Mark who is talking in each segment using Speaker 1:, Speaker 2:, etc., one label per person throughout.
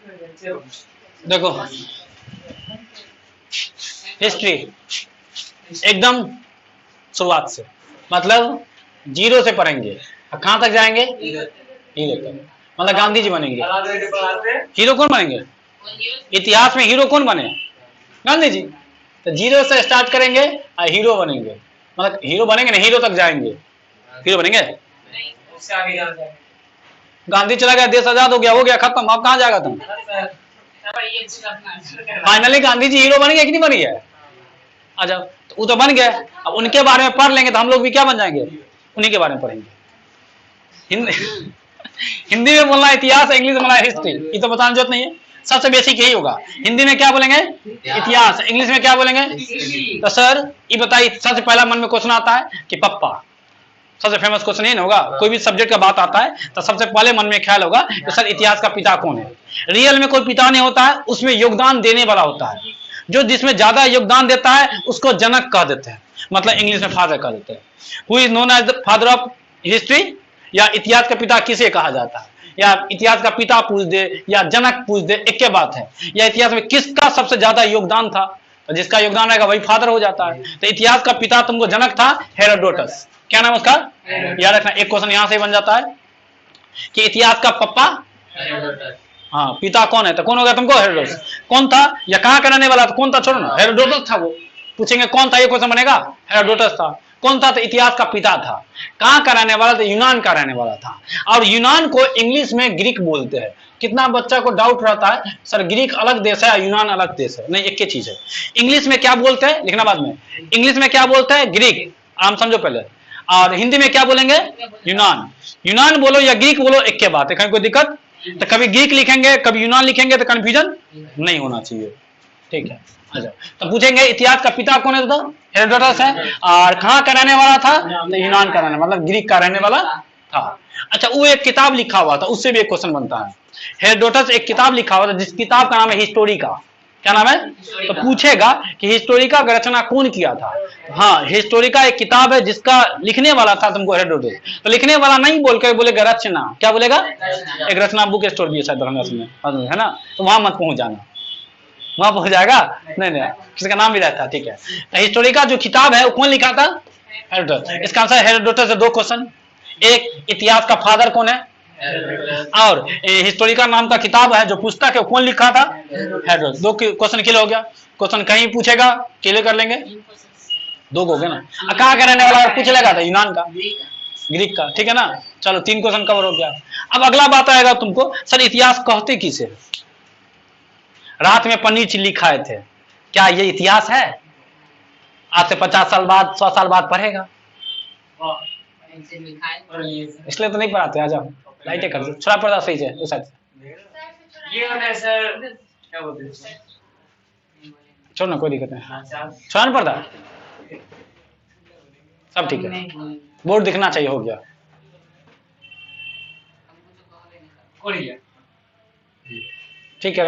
Speaker 1: देखो हिस्ट्री एकदम शुरुआत से, मतलब जीरो से पढ़ेंगे, कहां तक जाएंगे? हीरो तक। मतलब गांधी जी बनेंगे। हीरो कौन बनेंगे? इतिहास में हीरो कौन बने? गांधी जी। तो जीरो से स्टार्ट करेंगे और हीरो बनेंगे, मतलब हीरो बनेंगे ना, हीरो तक जाएंगे। हीरो बनेंगे, गांधी चला गया, देश आजाद हो गया, हो गया खत्म, अब कहां जाएगा तुम? फाइनली गांधी जी हीरो बन गए कि नहीं बन गया? अच्छा, तो वो तो बन गए, अब उनके बारे में पढ़ लेंगे तो हम लोग भी क्या बन जाएंगे? उन्हीं के बारे में पढ़ेंगे। हिंदी में बोलना इतिहास, इंग्लिश में बोलना हिस्ट्री, ये तो बताने जरूरत नहीं है, सबसे बेसिक यही होगा। हिंदी में क्या बोलेंगे? इतिहास। इंग्लिश में क्या बोलेंगे? तो सर ये बताइए, सबसे पहला मन में क्वेश्चन आता है कि पप्पा, सबसे फेमस क्वेश्चन ही होगा, कोई भी सब्जेक्ट का बात आता है तो सबसे पहले मन में ख्याल होगा कि सर इतिहास का पिता कौन है? रियल में कोई पिता नहीं होता है, उसमें योगदान देने वाला होता है। जो जिसमें ज्यादा योगदान देता है उसको जनक कह देते हैं, मतलब इंग्लिश में फादर कह देते हैं। Who is known as the father of history, या इतिहास का पिता किसे कहा जाता है, या इतिहास का पिता पूछ दे या जनक पूछ दे, एक के बात है। या इतिहास में किसका सबसे ज्यादा योगदान था, तो जिसका योगदान रहेगा वही फादर हो जाता है। तो इतिहास का पिता तुमको जनक था, हेरोडोटस। क्या नाम उसका? याद रखना, एक क्वेश्चन यहां से बन जाता है कि इतिहास का पप्पा, हाँ, पिता कौन है, तो कौन हो गया तुमको? हेरोडोटस। कौन था या कहां का रहने वाला था? कौन था? छोड़ो ना, हेरोडोटस था। वो पूछेंगे कौन था, ये क्वेश्चन बनेगा, हेरोडोटस था। कौन था? तो इतिहास का पिता था। कहां का रहने वाला था? यूनान का रहने वाला था। और यूनान को इंग्लिश में ग्रीक बोलते हैं। कितना बच्चा को डाउट रहता है, सर ग्रीक अलग देश है, यूनान अलग देश है। नहीं, एक ही चीज है। इंग्लिश में क्या बोलते हैं, लिखना बाद में, इंग्लिश में क्या बोलते हैं? ग्रीक, आम समझो पहले। और हिंदी में क्या बोलेंगे? यूनान। यूनान बोलो या ग्रीक बोलो, एक के बात है, कहीं कोई दिक्कत? तो कभी ग्रीक लिखेंगे कभी यूनान लिखेंगे तो कंफ्यूजन नहीं होना चाहिए, ठीक है। अच्छा, तो पूछेंगे इतिहास का पिता कौन है, तो हेरोडोटस है। और कहां का रहने वाला था? तो यूनान का रहने, मतलब ग्रीक का रहने वाला था। अच्छा, वो एक किताब लिखा हुआ था, उससे भी एक क्वेश्चन बनता है। हेरोडोटस एक किताब लिखा हुआ था, जिस किताब का नाम है हिस्टोरिका। क्या नाम है? तो पूछेगा कि हिस्टोरिका का रचना कौन किया था? हाँ, हिस्टोरिका एक किताब है जिसका लिखने वाला था तुमको हेरोडोटस। तो लिखने वाला नहीं बोल के बोलेगा रचना। क्या बोलेगा? एक रचना बुक स्टोर भी है शायद दरभंगा में, है ना, तो वहां मत पहुंच जाना, वहां पहुंच जाएगा नहीं नहीं, किसी का नाम भी रहता है, ठीक है। तो हिस्टोरिका जो किताब है वो कौन लिखा था? हेरोडोटस। इसका आंसर हेरोडोटस से दो क्वेश्चन। एक, इतिहास का फादर कौन है? और हिस्टोरिका नाम का किताब है जो पुस्तक है कौन लिखा था? हेरोडोटस। दो क्वेश्चन क्लियर हो गया। क्वेश्चन कहीं पूछेगा क्लियर कर लेंगे, दो हो गए ना। कहां का रहने वाला पूछ लेगा? था यूनान का, ग्रीक का, ठीक है ना। चलो 3 क्वेश्चन कवर हो गया। अब अगला बात आएगा तुमको, सर इतिहास कहते किसे? रात में पनीर चिल्ली खाए थे, क्या ये इतिहास है? आज से 50 साल बाद 100 साल बाद पढ़ेगा, इसलिए तो नहीं पढ़ाते। आ जाओ, लाइटें कर दो, थोड़ा पर्दा सही है उस साइड से।
Speaker 2: ये होता है सर, क्या बोलते हैं,
Speaker 1: छोड़ ना, कोई दिक्कत नहीं, छोड़ ना पर्दा, सब ठीक है, बोर्ड दिखना चाहिए, हो गया। ठीक है,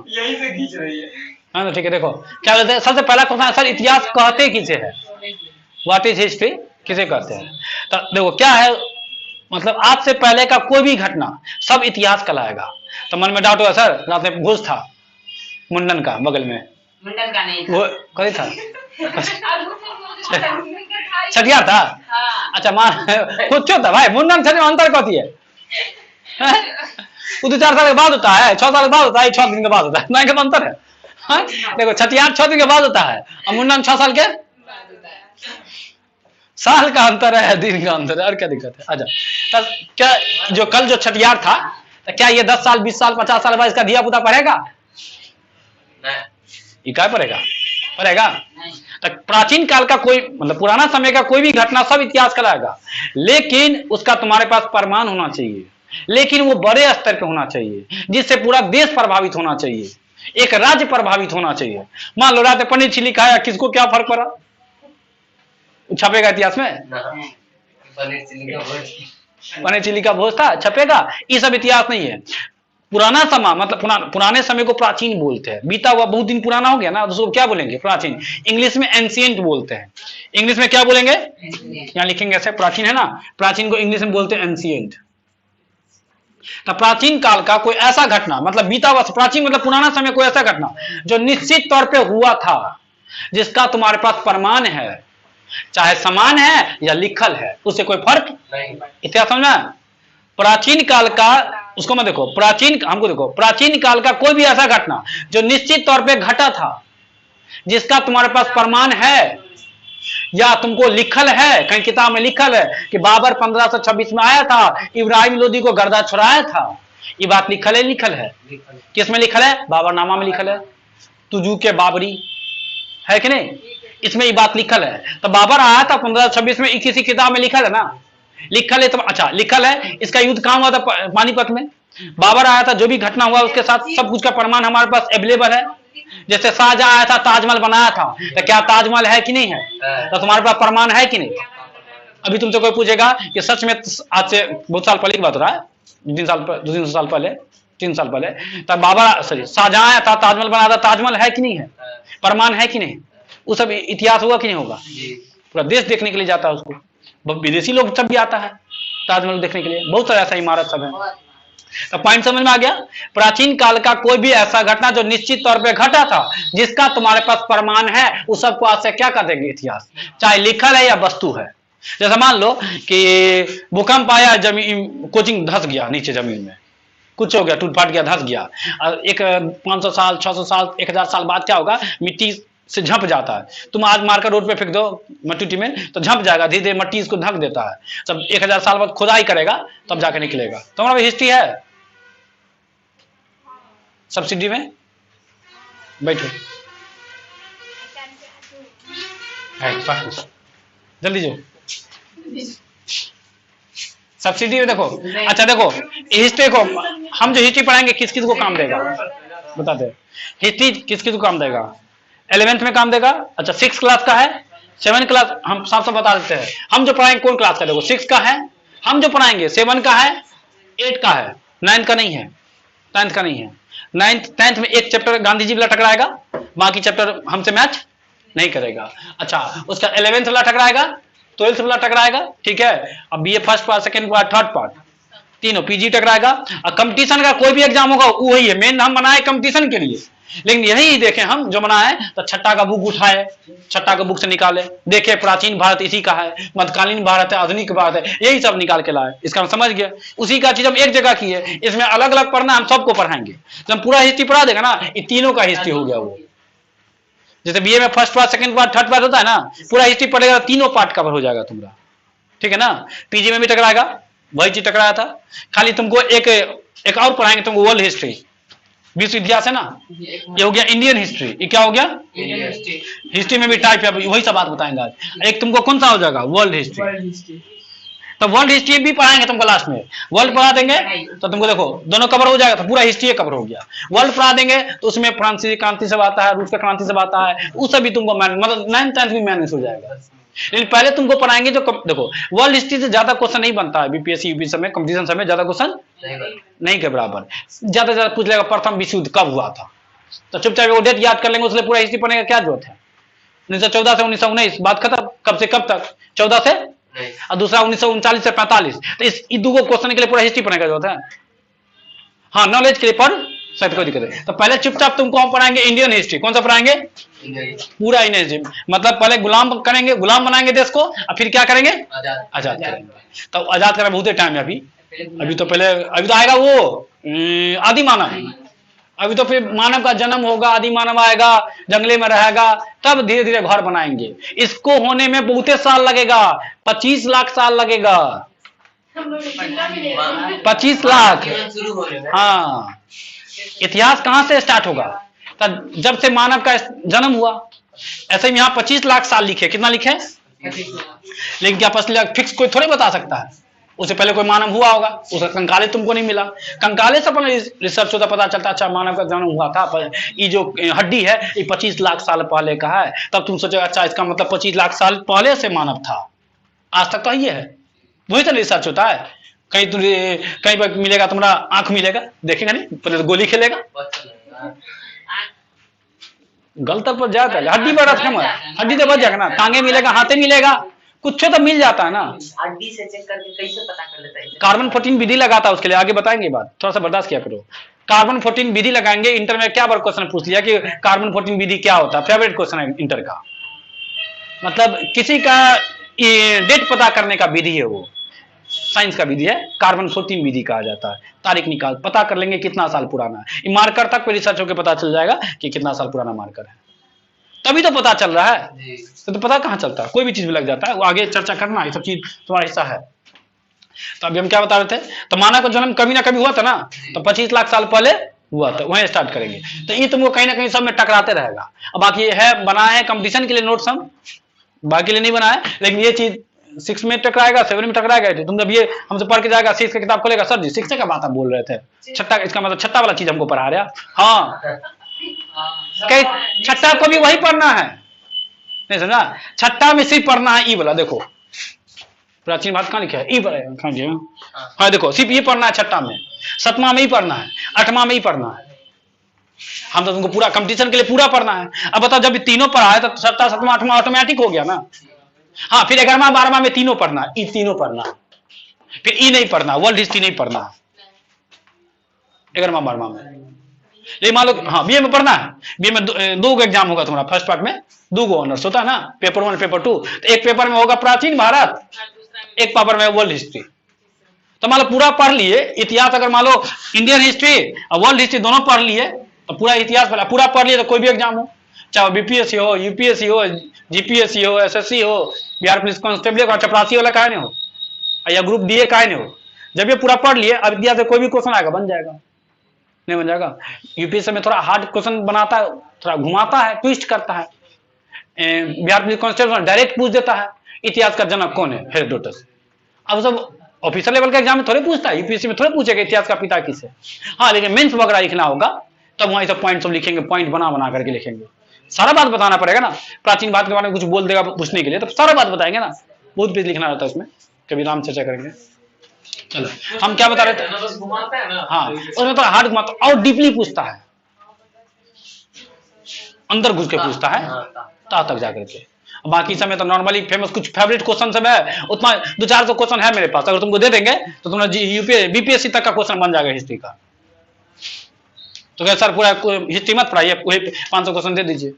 Speaker 2: यही से खींच रही है।
Speaker 1: हाँ तो ठीक है। देखो क्या बोलते हैं, सबसे पहला क्वेश्चन, सर इतिहास कहते किसे है? व्हाट इज हिस्ट्री, किसे कहते हैं? तो देखो क्या है, मतलब आज से पहले का कोई भी घटना सब इतिहास कहलाएगा। तो मन में डाउट हुआ, सर रात में भोज था मुंडन का, बगल में
Speaker 3: मुंडन का नहीं
Speaker 1: वो कहीं था, छठिया था। अच्छा मान कुछ था भाई, मुंडन छठिया अंतर कथी है? वो 2-4 साल के बाद होता है, 6 साल के बाद होता है, 6 दिन के बाद होता है, नहीं का अंतर है। हाँ? देखो छठियार 6 दिन के बाद होता है और मुंडन 6 साल के, साल का अंतर है, दिन का अंतर है, और क्या दिक्कत है? अच्छा, क्या जो कल जो छठियार था, तो क्या ये 10 साल 20 साल 50 साल बाद इसका धिया पुता पढ़ेगा? ये क्या पढ़ेगा? पढ़ेगा? तो प्राचीन काल का कोई, मतलब पुराना समय का कोई भी घटना सब इतिहास कहलाएगा, लेकिन उसका तुम्हारे पास प्रमाण होना चाहिए, लेकिन वो बड़े स्तर पे होना चाहिए, जिससे पूरा देश प्रभावित होना चाहिए, एक राज्य प्रभावित होना चाहिए। मान लो रात पनीर चिल्ली खाया, किसको क्या फर्क पड़ा? छपेगा इतिहास में? पनीर चिल्ली का भोज था, छपेगा? ये सब इतिहास नहीं है। पुराना समय मतलब पुराने समय को प्राचीन बोलते हैं, बीता हुआ बहुत दिन पुराना हो गया ना, उसको क्या बोलेंगे? प्राचीन। इंग्लिश में एंशिएंट बोलते हैं। इंग्लिश में क्या बोलेंगे? यहाँ लिखेंगे ऐसे, प्राचीन है ना, प्राचीन को इंग्लिश में बोलते हैं एंशिएंट। तो प्राचीन काल का कोई ऐसा घटना, मतलब बीता हुआ, प्राचीन मतलब पुराना समय, कोई ऐसा घटना जो निश्चित तौर पे हुआ था, जिसका तुम्हारे पास प्रमाण है, चाहे समान है या लिखल है, उससे कोई फर्क नहीं। इतिहास समझना। प्राचीन काल का, उसको मत देखो, हमको देखो, प्राचीन काल का कोई भी ऐसा घटना जो निश्चित तौर पे घटा था, जिसका तुम्हारे पास प्रमाण है या तुमको लिखल है, कहीं किताब में लिखल है कि बाबर 1526 में आया था, इब्राहिम लोदी को गर्दा छुड़ाया था, ये बात लिखल है? लिखल है। किस में लिखल है? बाबरनामा में लिखल है, तुजू के बाबरी, है कि नहीं? इसमें ये बात लिखल है। तो बाबर आया था 1526 में, किसी किताब में लिखल है ना? लिखल है तो अच्छा, लिखल है। इसका युद्ध कहां हुआ था? पानीपत में। बाबर आया था, जो भी घटना हुआ उसके साथ सब कुछ का प्रमाण हमारे पास अवेलेबल है। जैसे शाहजहां आया था, ताजमहल बनाया था, तो क्या ताजमहल है कि नहीं है? तो तुम्हारे पास प्रमाण है कि नहीं? अभी तुमसे कोई पूछेगा कि सच में, आज से बहुत साल पहले की बात हो रहा है, 2 साल पहले 3 साल पहले, तब बाबर शाहजहां आया था, ताजमहल बनाया था, ताजमहल है कि नहीं है? प्रमाण है कि नहीं? वो सब इतिहास होगा कि नहीं होगा? पूरा देश देखने के लिए जाता है उसको, विदेशी लोग सब भी आता है ताजमहल देखने के लिए, बहुत सारा ऐसा इमारत सब है। तो पॉइंट समझ में आ गया? प्राचीन काल का कोई भी ऐसा घटना जो निश्चित तौर पे घटा था, जिसका तुम्हारे पास प्रमाण है, उस सबको आज से क्या कर देंगे? इतिहास। चाहे लिखल है या वस्तु है। जैसे मान लो कि भूकंप आया, जमीन, कोचिंग धस गया नीचे जमीन में, कुछ हो गया, टूट फाट गया, धस गया, और एक 500 साल 600 साल 1000 साल बाद क्या होगा? मिट्टी से झंप जाता है। तुम आज मारकर रोड पे फेंक दो मट्टी में, तो झंप जाएगा, धीरे धीरे मट्टी इसको ढक देता है। तब 1000 साल बाद खुदाई करेगा, तब जाके निकलेगा। तुम्हारा भी हिस्ट्री है, सब्सिडी में बैठो, जल्दी जो सब्सिडी में देखो। अच्छा देखो, हिस्ट्री को हम जो हिस्ट्री पढ़ाएंगे किस किस को काम देगा बताते हैं। हिस्ट्री किस किस को काम देगा? 11th में काम देगा। अच्छा 6 क्लास का है, 7 क्लास, हम साफ साफ बता देते हैं। हम जो पढ़ाएंगे कौन क्लास का? देखो 6 का है हम जो पढ़ाएंगे, 7 का है, 8 का है, 9 का नहीं है, 10th का नहीं है। 9th में एक चैप्टर गांधी जी वाला टकराएगा, बाकी चैप्टर हमसे मैच नहीं करेगा। अच्छा उसका 11th वाला टकराएगा, 12th वाला टकराएगा, ठीक है। अब BA first part, second part, third part, तीनों पीजी टकराएगा। और कंपटीशन का कोई भी एग्जाम होगा वही है, मेन हम बनाए कंपटीशन के लिए। लेकिन यही देखें हम जो बनाए, तो छठा का बुक उठाए, छठा का बुक से निकाले, देखे प्राचीन भारत इसी का है, मध्यकालीन भारत है, आधुनिक भारत है, यही सब निकाल के लाए। इसका हम समझ गए, उसी का चीज हम एक जगह की है। इसमें अलग अलग पढ़ना, हम सबको पढ़ाएंगे। जब हम पूरा हिस्ट्री पढ़ा देगा ना, ये तीनों का हिस्ट्री हो गया वो। जैसे बीए में first part, second part, third part होता है ना, पूरा हिस्ट्री पढ़ेगा, तीनों पार्ट कवर हो जाएगा तुम्हारा, ठीक है ना। पीजी में भी टकराएगा, वही चीज टकराया था। खाली तुमको एक और पढ़ाएंगे तुमको, वर्ल्ड हिस्ट्री, विश्व इतिहास है ना, ये हो गया इंडियन हिस्ट्री। ये क्या हो गया? हिस्ट्री में भी टाइप है, वही सब बात बताएंगे आज। एक तुमको कौन सा हो जाएगा? World history. तो वर्ल्ड हिस्ट्री भी पढ़ाएंगे तुमको लास्ट में। वर्ल्ड पढ़ा देंगे तो तुमको देखो दोनों कवर हो जाएगा, तो पूरा हिस्ट्री कवर हो गया। वर्ल्ड पढ़ा देंगे तो उसमें फ्रांसीसी क्रांति सब आता है, रूस का क्रांति सब आता है, वो सब भी तुमको मतलब 9th 10th भी मैनेज हो जाएगा। लेकिन पहले तुमको पढ़ाएंगे जो देखो, वर्ल्ड हिस्ट्री से ज्यादा क्वेश्चन नहीं बनता है बीपीएससी यूपीएससी में, कंपटीशन समय ज्यादा क्वेश्चन नहीं के बराबर। ज्यादा ज्यादा पूछ लेगा प्रथम विश्व युद्ध कब हुआ था, तो चुपचाप वो डेट याद कर लेंगे, उसलिए पूरा हिस्ट्री पढ़ने का क्या जरूरत है। 1914 से 1919 बात खत्म। कब से कब तक? 14 से, और दूसरा 1939 से 45। तो इस दो क्वेश्चन के लिए पूरा हिस्ट्री पढ़ने का जरूरत है। हाँ नॉलेज के लिए पढ़ शायद कोई दिक्कत है। तो पहले चुपचाप तुमको हम पढ़ाएंगे इंडियन हिस्ट्री। कौन सा पढ़ाएंगे? पूरा इंडियन हिस्ट्री। मतलब पहले गुलाम करेंगे, गुलाम बनाएंगे देश को, और फिर क्या करेंगे? आजाद करेंगे। तो आजाद करना बहुत टाइम है अभी तो पहले, अभी तो आएगा वो आदि मानव। अभी तो फिर मानव का जन्म होगा, आदि मानव आएगा, जंगले में रहेगा, तब धीरे धीरे घर बनाएंगे। इसको होने में बहुते साल लगेगा, 25 लाख साल लगेगा। 25 लाख। हाँ, इतिहास कहां से स्टार्ट होगा? तब जब से मानव का जन्म हुआ। ऐसे ही यहाँ 25 लाख साल लिखे, कितना लिखे? लेकिन क्या फिक्स कोई थोड़े बता सकता है? उससे पहले कोई मानव हुआ होगा, उसका कंकाले तुमको नहीं मिला, कंकाले से अपना रिसर्च होता, पता चलता अच्छा मानव का जन्म हुआ था। ये जो हड्डी है ये 25 लाख साल पहले का है। तब तुम सोचो अच्छा इसका मतलब 25 लाख साल पहले से मानव था। आज तक तो ये है, वही तो रिसर्च होता है। कहीं पर मिलेगा तुम्हारा आंख मिलेगा, देखेगा नहीं, पहले तो गोली खेलेगा, गलत पर जाता है। हड्डी बड़ा फेमस, हड्डी तो बच जाएगा ना, टांगे मिलेगा, हाथे मिलेगा, कुछ तो मिल जाता है ना।
Speaker 3: आरडी से चेक करके कैसे पता कर लेता है?
Speaker 1: कार्बन 14 विधि लगाता है उसके लिए, आगे बताएंगे बात, थोड़ा सा बर्दाश्त किया करो। कार्बन 14 विधि लगाएंगे। इंटर में क्या बार क्वेश्चन पूछ लिया कि कार्बन 14 विधि क्या होता है, फेवरेट क्वेश्चन है इंटर का। मतलब किसी का डेट पता करने का विधि है, वो साइंस का विधि है, कार्बन 14 विधि कहा जाता है। तारीख निकाल पता कर लेंगे कितना साल पुराना है, मार्कर तक पे रिसर्च होकर पता चल जाएगा कि कितना साल पुराना मार्कर है, तभी तो पता चल रहा है। तो पता कहाँ चलता है, कोई भी चीज में लग जाता है। वो आगे चर्चा करना, ये सब चीज तुम्हारा हिस्सा है। तो अभी हम क्या बता रहे थे, तो मानव का जन्म कभी ना कभी हुआ था ना, तो 25 लाख साल पहले हुआ था, वहीं स्टार्ट करेंगे। तो ये तुमको कहीं ना कहीं सब में टकराते रहेगा। अब बाकी है बनाए हैं कंपटीशन के लिए नोट्स, हम बाकी लिए नहीं बनाए, लेकिन ये चीज 6 में टकराएगा, 7 में टकराएगा। तुम जब ये हमसे पढ़ के जाएगा, 6 का किताब खोलेगा, सर जी 6 का बात आप बोल रहे थे, छठा, इसका मतलब छठा वाला चीज हमको पढ़ा रहा। हाँ, छठा को भी वही पढ़ना है, नहीं समझा? छठा में सिर्फ पढ़ना है ई वाला, देखो प्राचीन भारत कहाँ लिखा है, ई वाला। हाँ देखो, सिर्फ ये पढ़ना है छठा में, 7वां में ही पढ़ना है, 8वां में ही पढ़ना है। हम तो तुमको पूरा कंपटीशन के लिए पूरा पढ़ना है। अब बताओ, जब तीनों पढ़ा है तो 7वां 7वां 8वां ऑटोमेटिक हो गया ना। हाँ, फिर 11वां 12वां में तीनों पढ़ना, ई तीनों पढ़ना, फिर ई नहीं पढ़ना, वर्ल्ड हिस्ट्री नहीं पढ़ना 11वां 12वां में। लेकिन मान लो हाँ बीए में पढ़ना है, बीए में दो एग्जाम होगा तुम्हारा, फर्स्ट पार्ट में 2 ऑनर्स होता है ना, पेपर 1 पेपर 2। तो एक पेपर में होगा प्राचीन भारत, एक पेपर में वर्ल्ड हिस्ट्री। तो मान लो पूरा पढ़ लिए इतिहास, अगर मान लो इंडियन हिस्ट्री और वर्ल्ड हिस्ट्री दोनों पढ़ लिए, तो पूरा इतिहास पूरा पढ़ लिए, तो कोई भी एग्जाम हो, चाहे बीपीएससी हो, यूपीएससी हो, जीपीएससी हो, एसएससी हो, बिहार पुलिस कांस्टेबल हो, चपरासी वाला काहे नहीं हो, या ग्रुप डीए काहे नहीं हो। जब ये पूरा पढ़ लिए, अब इतिहास से कोई भी क्वेश्चन आएगा, बन जाएगा, नहीं बन जाएगा। यूपीएससी में थोड़ा हार्ड क्वेश्चन बनाता है, थोड़ा घुमाता है, ट्विस्ट करता है। बिहार पुलिस कांस्टेबल डायरेक्ट पूछ देता है, इतिहास का जनक कौन है, हेरोडोटस। अब सब ऑफिसर लेवल का एग्जाम में थोड़े पूछता है, यूपीएससी में थोड़े पूछेगा इतिहास का पिता किसे। हाँ, लेकिन मेंस वगैरह लिखना होगा, तब वहां सब पॉइंट सब लिखेंगे, पॉइंट बना बना करके लिखेंगे। सारा बात बताना पड़ेगा ना, प्राचीन बात के बारे में कुछ बोल देगा पूछने के लिए, तो सारा बात बताएंगे ना, बहुत पेज लिखना रहता है उसमें, कभी राम चर्चा करेंगे। चलो, हम क्या बता रहे थे, हाँ उसमें तो हार्ड घुमाता और डीपली पूछता है, अंदर घुस के पूछता है, ता तक जाकर के। बाकी समय तो नॉर्मली फेमस कुछ फेवरेट क्वेश्चन सब है, उतना 200-400 क्वेश्चन है मेरे पास, अगर तुमको दे देंगे तो तुम्हारा बीपीएससी तक का क्वेश्चन बन जाएगा हिस्ट्री का। तो क्या सर पूरा हिस्ट्री मत पढ़ाइए, वही 500 क्वेश्चन दे दीजिए,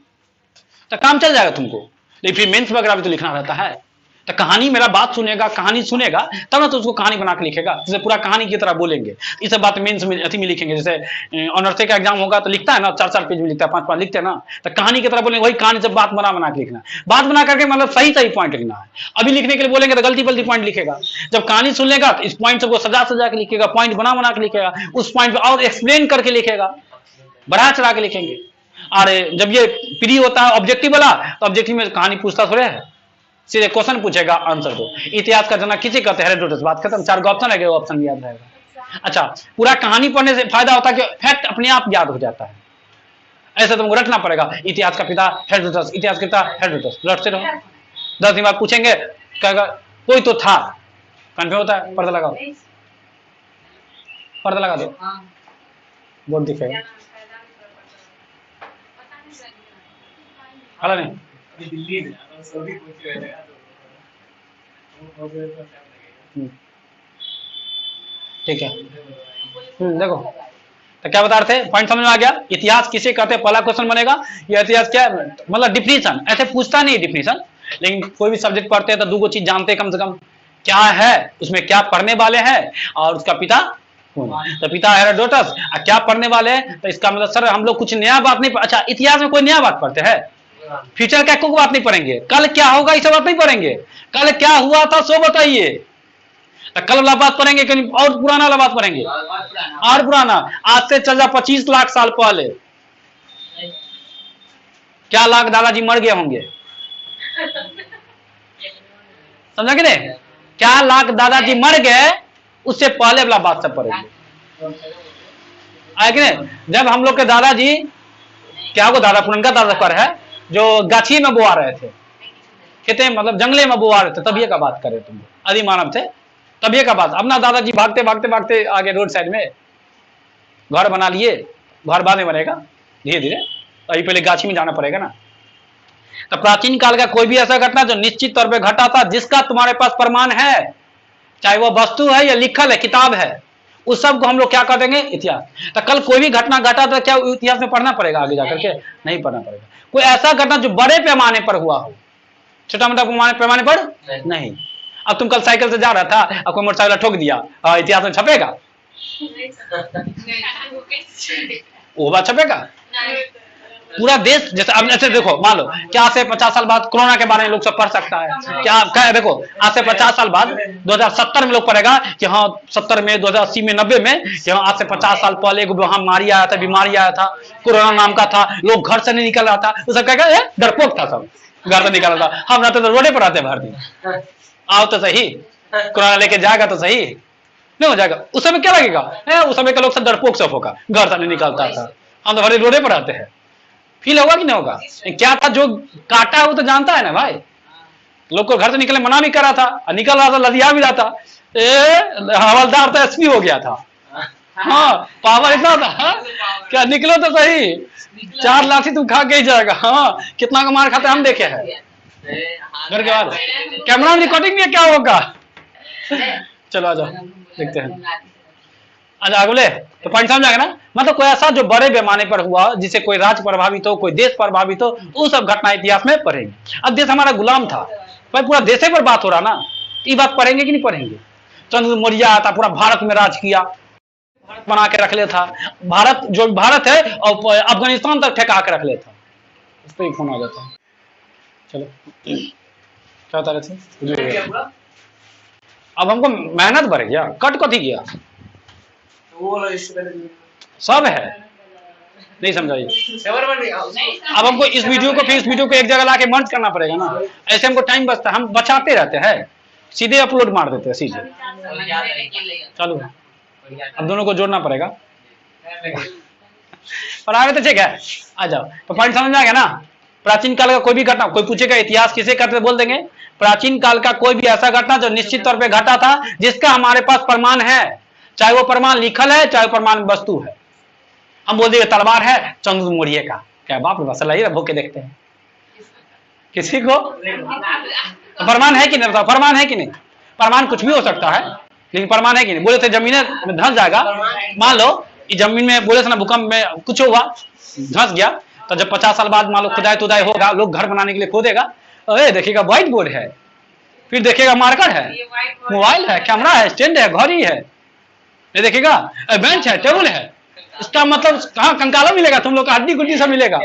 Speaker 1: तो काम चल जाएगा तुमको। लेकिन फिर मेंस वगैरह भी तो लिखना रहता है, तो कहानी मेरा बात सुनेगा, कहानी सुनेगा तब ना तो उसको कहानी बना के लिखेगा, जैसे पूरा कहानी की तरह बोलेंगे। ये सब बात मेंस में अथी में लिखेंगे, जैसे ऑनर्स का एग्जाम होगा तो लिखता है ना, 4-4 पेज में लिखता है, 5-5 लिखते हैं ना, तो कहानी की तरह बोलेंगे, वही कहानी सब बात बना बना के लिखना, बात बना करके मतलब सही सही पॉइंट लिखना है। अभी लिखने के लिए बोलेंगे तो गलती गलती पॉइंट लिखेगा, जब कहानी सुन लेगा तो इस पॉइंट सबको सजा सजा के लिखेगा, पॉइंट बना बना के लिखेगा, उस पॉइंट पर और एक्सप्लेन करके लिखेगा, बढ़ा चढ़ा के लिखेंगे। और जब ये प्री होता है ऑब्जेक्टिव वाला, तो ऑब्जेक्टिव में कहानी पूछता थोड़े है, सीधे क्वेश्चन पूछेगा, आंसर दो। इतिहास का जनक किसे कहते हैं, हेरोडोटस, बात खत्म। 4 ऑप्शन है, वो ऑप्शन भी याद रहेगा। अच्छा, पूरा कहानी पढ़ने से फायदा होता है कि फैक्ट अपने आप याद हो जाता है, ऐसे तुमको रटना पड़ेगा, इतिहास का पिता हेरोडोटस, इतिहास का पिता हेरोडोटस, रटते रहो। 10 दिन बाद पूछेंगे, कहेगा कोई तो था, कन्फ्यूज होता है, पर्दा लगाओ, पर्दा लगा दो, बोर्ड दिखेगा, हाला नहीं
Speaker 2: दिल्ली में सभी कुछ है ना, तो
Speaker 1: ठीक है। देखो तो क्या बता रहे थे, पॉइंट समझ में आ गया। इतिहास किसे कहते हैं, पहला क्वेश्चन बनेगा, ये इतिहास क्या है, मतलब डिफिनीशन, ऐसे पूछता नहीं डिफिनीशन, लेकिन कोई भी सब्जेक्ट पढ़ते हैं तो 2 चीज जानते हैं कम से कम, क्या है उसमें, क्या पढ़ने वाले हैं, और उसका पिता कौन। तो पिता हेरोडोटस, क्या पढ़ने वाले हैं, तो इसका मतलब सर हम लोग कुछ नया बात नहीं, अच्छा इतिहास में कोई नया बात पढ़ते हैं, फ्यूचर का कोई बात नहीं पढ़ेंगे, कल क्या होगा इस बात नहीं पढ़ेंगे, कल क्या हुआ था सो बताइए, तो कल वाला बात पढ़ेंगे कहीं और पुराना वाला बात पढ़ेंगे, और पुराना, आज से चल जा 25 लाख साल पहले क्या लाख दादाजी मर गए होंगे, समझा कि नहीं, क्या लाख दादाजी मर गए उससे पहले वाला बात सब पढ़ेंगे, आए कि नहीं। जब हम लोग के दादाजी, क्या वो दादा पुरनका दादा पर है जो गाछी में बोआ रहे थे, खेते मतलब जंगले में बोआ रहे थे, तब ये का बात करे तुम, आदि मानव थे तब ये का बात। अपना दादाजी भागते भागते भागते आगे रोड साइड में घर बना लिए, घर बाद में बनेगा धीरे धीरे, अभी पहले गाछी में जाना पड़ेगा ना। तो प्राचीन काल का कोई भी ऐसा घटना जो निश्चित तौर पे घटा था, जिसका तुम्हारे पास प्रमाण है, चाहे वो वस्तु है या लिखल है, किताब है, उस सब को हम लोग क्या कर देंगे? इतिहास। तो कल कोई भी घटना घटा तो क्या इतिहास में पढ़ना पड़ेगा आगे जाकर के? नहीं पढ़ना पड़ेगा। कोई ऐसा घटना जो बड़े पैमाने पर हुआ हो, छोटा मोटा पैमाने पर नहीं। अब तुम कल साइकिल से जा रहा था, अब कोई मोटरसाइकिल ठोक दिया, इतिहास में छपेगा? वो बात छपेगा? पूरा देश जैसे अब ऐसे देखो, मान लो क्या आज से 50 साल बाद कोरोना के बारे में लोग सब पढ़ सकता है क्या? क्या देखो, आज से 50 साल बाद 2070 में लोग पढ़ेगा कि हाँ 70 में, 2080 में, 90 में कि हाँ आज से 50 साल पहले एक महामारी आया था, बीमारी आया था, कोरोना नाम का था, लोग घर से नहीं निकल रहा था, तो सब कहेगा डरपोक था, सब घर से निकल रहा था। हम रहते तो रोडे पर आते भारतीय, आओ तो सही, कोरोना लेके जाएगा तो सही, नहीं हो जाएगा। उस समय क्या लगेगा? उस समय के लोग सब डरपोक सब होगा, घर से नहीं निकलता था, हम तो भरे रोडे पर आते हैं। फील होगा कि नहीं होगा? क्या था जो काटा है वो तो जानता है ना भाई। लोग को घर से निकले मना भी करा था, निकल रहा था, लदिया भी रहा था, हवलदार तो एसपी हो गया था। हाँ, पावर इतना था, क्या निकलो तो सही, 4 लाख से तुम खा के ही जाएगा। हाँ, कितना का मार खाते हम देखे हैं घर के बाद। कैमरा में रिकॉर्डिंग में क्या होगा? चलो आ जाओ देखते हैं। अच्छा बोले तो पॉइंट समझ आएगा ना? मतलब कोई ऐसा जो बड़े पैमाने पर हुआ, जिसे कोई राज्य प्रभावित हो, कोई देश प्रभावित हो, वो सब घटना इतिहास में पढ़ेंगे। अब देश हमारा गुलाम था भाई, पूरा देश पर बात हो रहा ना, ये बात पढ़ेंगे कि नहीं पढ़ेंगे? चंद्र मौर्य आता, पूरा भारत में राज किया, भारत बना के रख ले था, भारत जो भारत है और अफगानिस्तान तक ठेका के रख ले था। उस पर फोन आ जाता है। चलो क्या बता रहे थे? अब हमको मेहनत बढ़ गया, कट कथी गया, सब है, नहीं समझाइए। अब हमको इस वीडियो को फिर इस वीडियो को एक जगह लाके मर्ज करना पड़ेगा ना, ऐसे हमको टाइम बचता है, हम बचाते रहते हैं, सीधे अपलोड मार देते हैं सीधे। चलो अब दोनों को जोड़ना पड़ेगा, पर आगे तो ठीक है, आ जाओ। तो पॉइंट समझ में आ गया ना? प्राचीन काल का कोई भी घटना, कोई पूछेगा इतिहास किसे कहते बोल देंगे प्राचीन काल का कोई भी ऐसा घटना जो निश्चित तौर पे घटा था, जिसका हमारे पास प्रमाण है, चाहे वो प्रमाण लिखल है, चाहे प्रमाण वस्तु है। हम बोल देंगे तलवार है चंद्र मौर्य का, क्या बाप रे मसला ही भूख के देखते हैं किसी को प्रमाण है कि नहीं? बताओ प्रमाण है कि नहीं? प्रमाण कुछ भी हो सकता है, लेकिन प्रमाण है कि नहीं? बोले थे जमीन में धंस जाएगा, मान लो इस जमीन में बोले थे ना भूकंप में कुछ हुआ, धंस गया, तो जब 50 साल बाद मान लो खुदाई तुदाई होगा, लोग घर बनाने के लिए खोदेगा, अरे देखिएगा व्हाइट बोर्ड है, फिर देखिएगा मार्कर है, मोबाइल है, कैमरा है, स्टैंड है, घड़ी है, ये देखिएगा बेंच है, टेबल है। इसका मतलब कहाँ कंकाला मिलेगा, तुम लोग का हड्डी गुड्डी सब मिलेगा।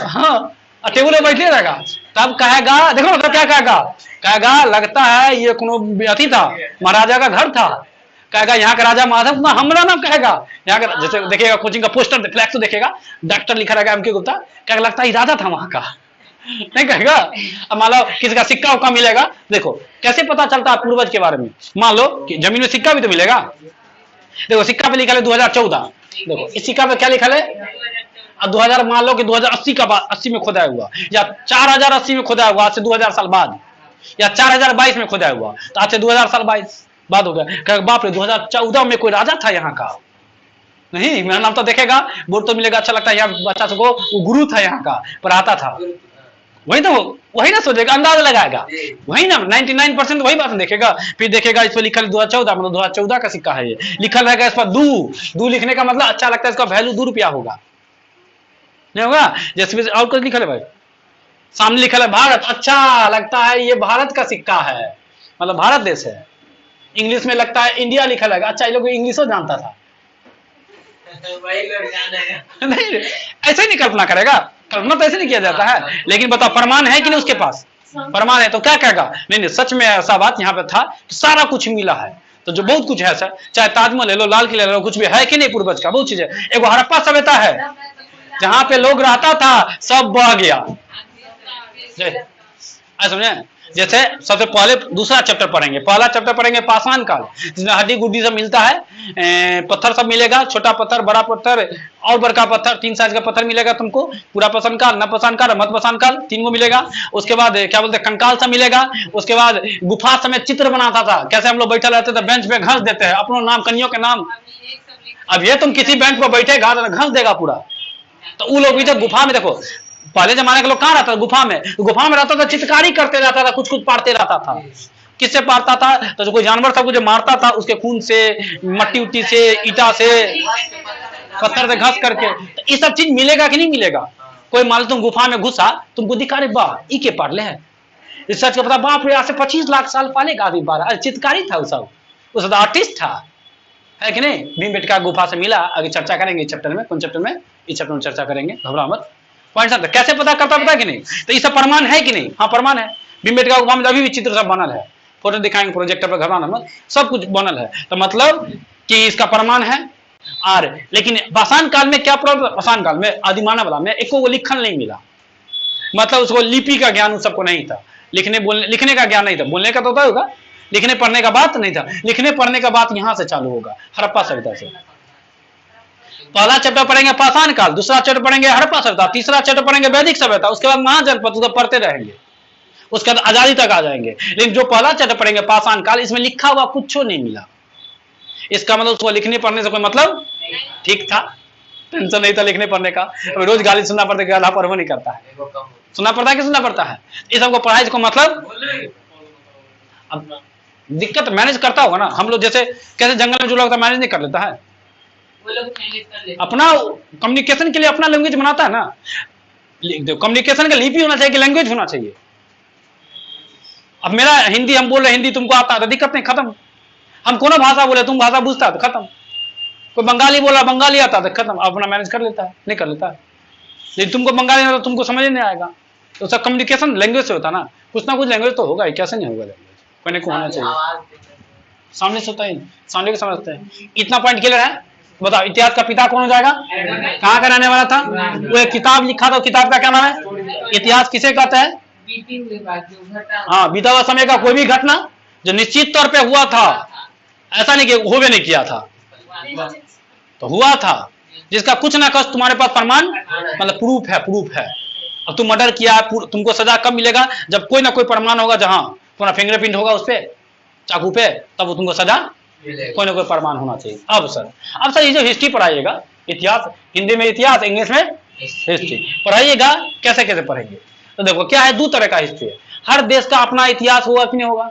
Speaker 1: हाँ, टेबल में बैठे रहेगा, तब कहेगा, देखो मतलब क्या कहेगा, कहेगा लगता है ये कोनो अति था, महाराजा का घर था, कहेगा यहाँ का राजा माधव ना, हमारा नाम कहेगा, यहाँ का जैसे देखिएगा कोचिंग का पोस्टर फ्लैक्स तो देखेगा, डॉक्टर लिखा रहेगा एमके गुप्ता, क्या लगता है राजा था वहां का, नहीं कहेगा। अब मान लो किसी का सिक्का उक्का मिलेगा, देखो कैसे पता चलता है पूर्वज के बारे में, मान लो कि जमीन में सिक्का भी तो मिलेगा, देखो सिक्का पे लिखा है 2014, देखो इस सिक्का पे क्या लिखा है, अब 2000 मान लो कि 2080 का 80 में खुदाया हुआ, या 4080 में खुदाया हुआ, आज से 2000 साल बाद, या 4022 में खुदाया हुआ, तो आज से 2000 साल बाद हो गया। बाप रे 2014 में कोई राजा था यहाँ का, नहीं मेरा नाम तो देखेगा, बोर्ड तो मिलेगा, अच्छा लगता है, यहाँ बच्चा सबको वो गुरु था यहाँ का, पढ़ाता था, वही तो वही ना सोचेगा, अंदाजा लगाएगा, वही ना 99% वही बात देखेगा। फिर देखेगा इस पर लिखल 2014, मतलब 2014 का सिक्का है, ये लिखल रहेगा इस पर दू लिखने का मतलब अच्छा लगता है, इसका वैल्यू 2 रुपया होगा, नहीं होगा। जैसे और कुछ लिखल है भाई, सामने लिखल है भारत, अच्छा लगता है ये भारत का सिक्का है, मतलब भारत देश है। इंग्लिश में लगता है इंडिया लिखा रहेगा, अच्छा ये लोग इंग्लिशो जानता था नहीं, ऐसे नहीं कल्पना करेगा, कल्पना तो ऐसे नहीं किया जाता है। लेकिन बताओ प्रमाण है कि नहीं उसके पास? प्रमाण है तो क्या कहेगा, नहीं सच में ऐसा बात यहाँ पे था, सारा कुछ मिला है, तो जो बहुत कुछ है सर, चाहे ताजमहल ले लो, लाल किला ले लो, कुछ भी है कि नहीं पूर्वज का, बहुत चीज है। एक हड़प्पा सभ्यता है, जहाँ पे लोग रहता था सब बह गया, समझे। जैसे सबसे पहले दूसरा चैप्टर पढ़ेंगे, पहला चैप्टर पढ़ेंगे पाषाण काल, जिसमें हड्डी गुड्डी सब मिलता है, पत्थर सब मिलेगा, छोटा पत्थर, बड़ा पत्थर और बड़का पत्थर, 3 साइज का पत्थर मिलेगा तुमको, पूरा पाषाण काल, नवपाषाण काल, मध्यपाषाण काल, 3 को मिलेगा। उसके बाद क्या बोलते हैं कंकाल सब मिलेगा। उसके बाद गुफा समेत चित्र बनाता था, कैसे हम लोग बैठे रहते थे, बेंच पे घास देते हैं अपना नाम, कन्यों के नाम। अब ये तुम किसी बेंच पर बैठेगा घास देगा पूरा, तो वो लोग भी तो गुफा में देखो पहले जमाने के लोग कहाँ रहता था? गुफा में। गुफा में रहता था, चित्रकारी करते रहता था, कुछ कुछ पाड़ते रहता था। किससे पाड़ता था? तो जो कोई जानवर था जो मारता था उसके खून से, मट्टी उट्टी से, ईटा से, पत्थर से घस करके। तो ये सब चीज मिलेगा कि नहीं मिलेगा? कोई मान लो तुम गुफा में घुसा, तुमको दिखा रे वाह ई के पाड़ ले है, रिसर्च का पता, बाप रे आज से 25 लाख साल पहले का आदमी पाड़ा। अरे चित्रकारी था वो सब, वो सब आर्टिस्ट था, है कि नहीं? भीमबेटका गुफा से मिला। आगे चर्चा करेंगे इस चैप्टर में। कौन चैप्टर में? इस चैप्टर में चर्चा करेंगे, घबरा मत। पॉइंट समझ कैसे पता करता पता कि नहीं? तो ये सब प्रमाण है कि नहीं? हाँ प्रमाण है। भीमबेटका गुफा में अभी भी चित्र सब बनल है, फोटो दिखाएंगे प्रोजेक्टर पर, घबराना मत, सब कुछ बनल है। तो मतलब कि इसका प्रमाण है। और लेकिन पाषाण काल में क्या प्रॉब्लम? पाषाण काल में आदिमानव वाला में एको को लिखन नहीं मिला, मतलब उसको लिपि का ज्ञान उस सबको नहीं था, लिखने का ज्ञान नहीं था। बोलने का तो होगा, लिखने पढ़ने का बात नहीं था। लिखने पढ़ने का बात यहां से चालू होगा, हड़प्पा सभ्यता से। पहला चैप्टर पढ़ेंगे पाषाण काल, दूसरा चैप्टर पढ़ेंगे हड़प्पा सभ्यता, तीसरा चैप्टर पढ़ेंगे वैदिक सभ्यता, उसके बाद महाजनपद, उसको पढ़ते रहेंगे, उसके बाद आजादी तक आ जाएंगे। लेकिन जो पहला चैप्टर पढ़ेंगे पाषाण काल, इसमें लिखा हुआ कुछ नहीं मिला। इसका मतलब उसको लिखने पढ़ने से कोई मतलब ठीक था, टेंशन नहीं था लिखने पढ़ने का। रोज गाली सुनना पड़ता है, गाला परव नहीं करता है, सुनना पड़ता है कि सुनना पड़ता है? इस सबको पढ़ाई को मतलब अब दिक्कत मैनेज करता होगा ना। हम लोग जैसे कैसे जंगल में जो लोग मैनेज नहीं कर लेता है, अपना कम्युनिकेशन के लिए अपना लैंग्वेज बनाता है ना। कम्युनिकेशन का लिपि होना चाहिए कि लैंग्वेज होना चाहिए। अब मेरा हिंदी, हम बोल रहे हिंदी तुमको आता है तो दिक्कत नहीं, खत्म। हम कोनो भाषा बोले, तुम भाषा बुझता है तो खत्म। कोई बंगाली बोला, बंगाली आता है तो खत्म, अपना मैनेज कर लेता है, नहीं कर लेता है। लेकिन तुमको बंगाली आता तो तुमको समझ नहीं आएगा। तो सब कम्युनिकेशन लैंग्वेज से होता ना, कुछ ना कुछ लैंग्वेज तो होगा ही, कैसे नहीं होगा लैंग्वेज, कोई को होना चाहिए। सामने से होता है, सामने को समझते हैं। इतना पॉइंट क्लियर है? बताओ इतिहास का पिता कौन हो जाएगा? कहाँ का रहने वाला था? वो एक किताब लिखा था, किताब का क्या नाम है? इतिहास किसे कहते हैं? हाँ, बीता हुआ समय का कोई भी घटना जो निश्चित तौर पे हुआ था, ऐसा नहीं कि होवे नहीं किया था, तो हुआ था, जिसका कुछ ना कुछ तुम्हारे पास प्रमाण मतलब प्रूफ है, प्रूफ है। अब तुम मर्डर किया, तुमको सजा कब मिलेगा? जब कोई ना कोई प्रमाण होगा, जहां तुम्हारा फिंगरप्रिंट होगा उस पे, चाकू पे, तब तुमको सजा, कोई ना कोई प्रमाण होना चाहिए। अब सर ये जो हिस्ट्री पढ़ाइएगा, इतिहास, हिंदी में इतिहास, इंग्लिश में हिस्ट्री पढ़ाइएगा, कैसे कैसे पढ़ेंगे? तो देखो क्या है, दो तरह का हिस्ट्री है। हर देश का अपना इतिहास होगा कि नहीं होगा?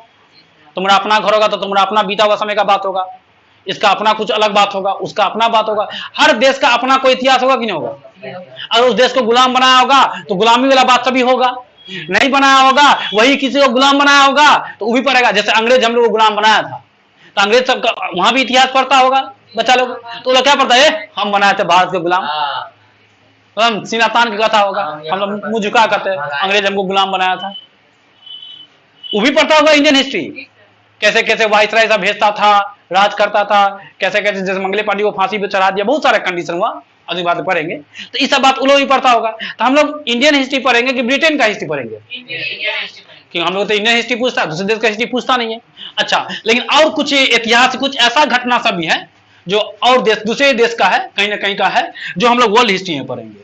Speaker 1: तुम्हारा अपना घर होगा तो तुम्हारा अपना बीता हुआ समय का बात होगा, इसका अपना कुछ अलग बात होगा, उसका अपना बात होगा। हर देश का अपना कोई इतिहास होगा कि नहीं होगा? अगर उस देश को गुलाम बनाया होगा तो गुलामी वाला बात सभी होगा, नहीं बनाया होगा वही किसी को गुलाम बनाया होगा तो वो भी पड़ेगा। जैसे अंग्रेज हम लोग को गुलाम बनाया था तो अंग्रेज सब वहां भी इतिहास पढ़ता होगा बच्चा लोग, तो लोग क्या पढ़ता है? हम बनाए थे भारत के गुलाम, हम सीना तान की कथा होगा, हम लोग मुंह झुका करते अंग्रेज हमको गुलाम बनाया था। वो भी पढ़ता होगा इंडियन हिस्ट्री, कैसे कैसे वाइसराय सब भेजता था, राज करता था, कैसे कैसे जैसे मंगले पांडे को फांसी पे चढ़ा दिया, बहुत सारे कंडीशन हुआ, अगली बात पढ़ेंगे। तो ये सब बात वो लोग भी पढ़ता होगा। तो हम लोग इंडियन हिस्ट्री पढ़ेंगे कि ब्रिटेन का हिस्ट्री पढ़ेंगे? क्योंकि हम लोग तो इंडियन हिस्ट्री पूछता है, दूसरे देश का हिस्ट्री पूछता नहीं है। अच्छा, लेकिन और कुछ इतिहास, कुछ ऐसा घटना सब भी है जो और देश, दूसरे देश का है, कहीं ना कहीं का है, जो हम लोग वर्ल्ड हिस्ट्री में पढ़ेंगे,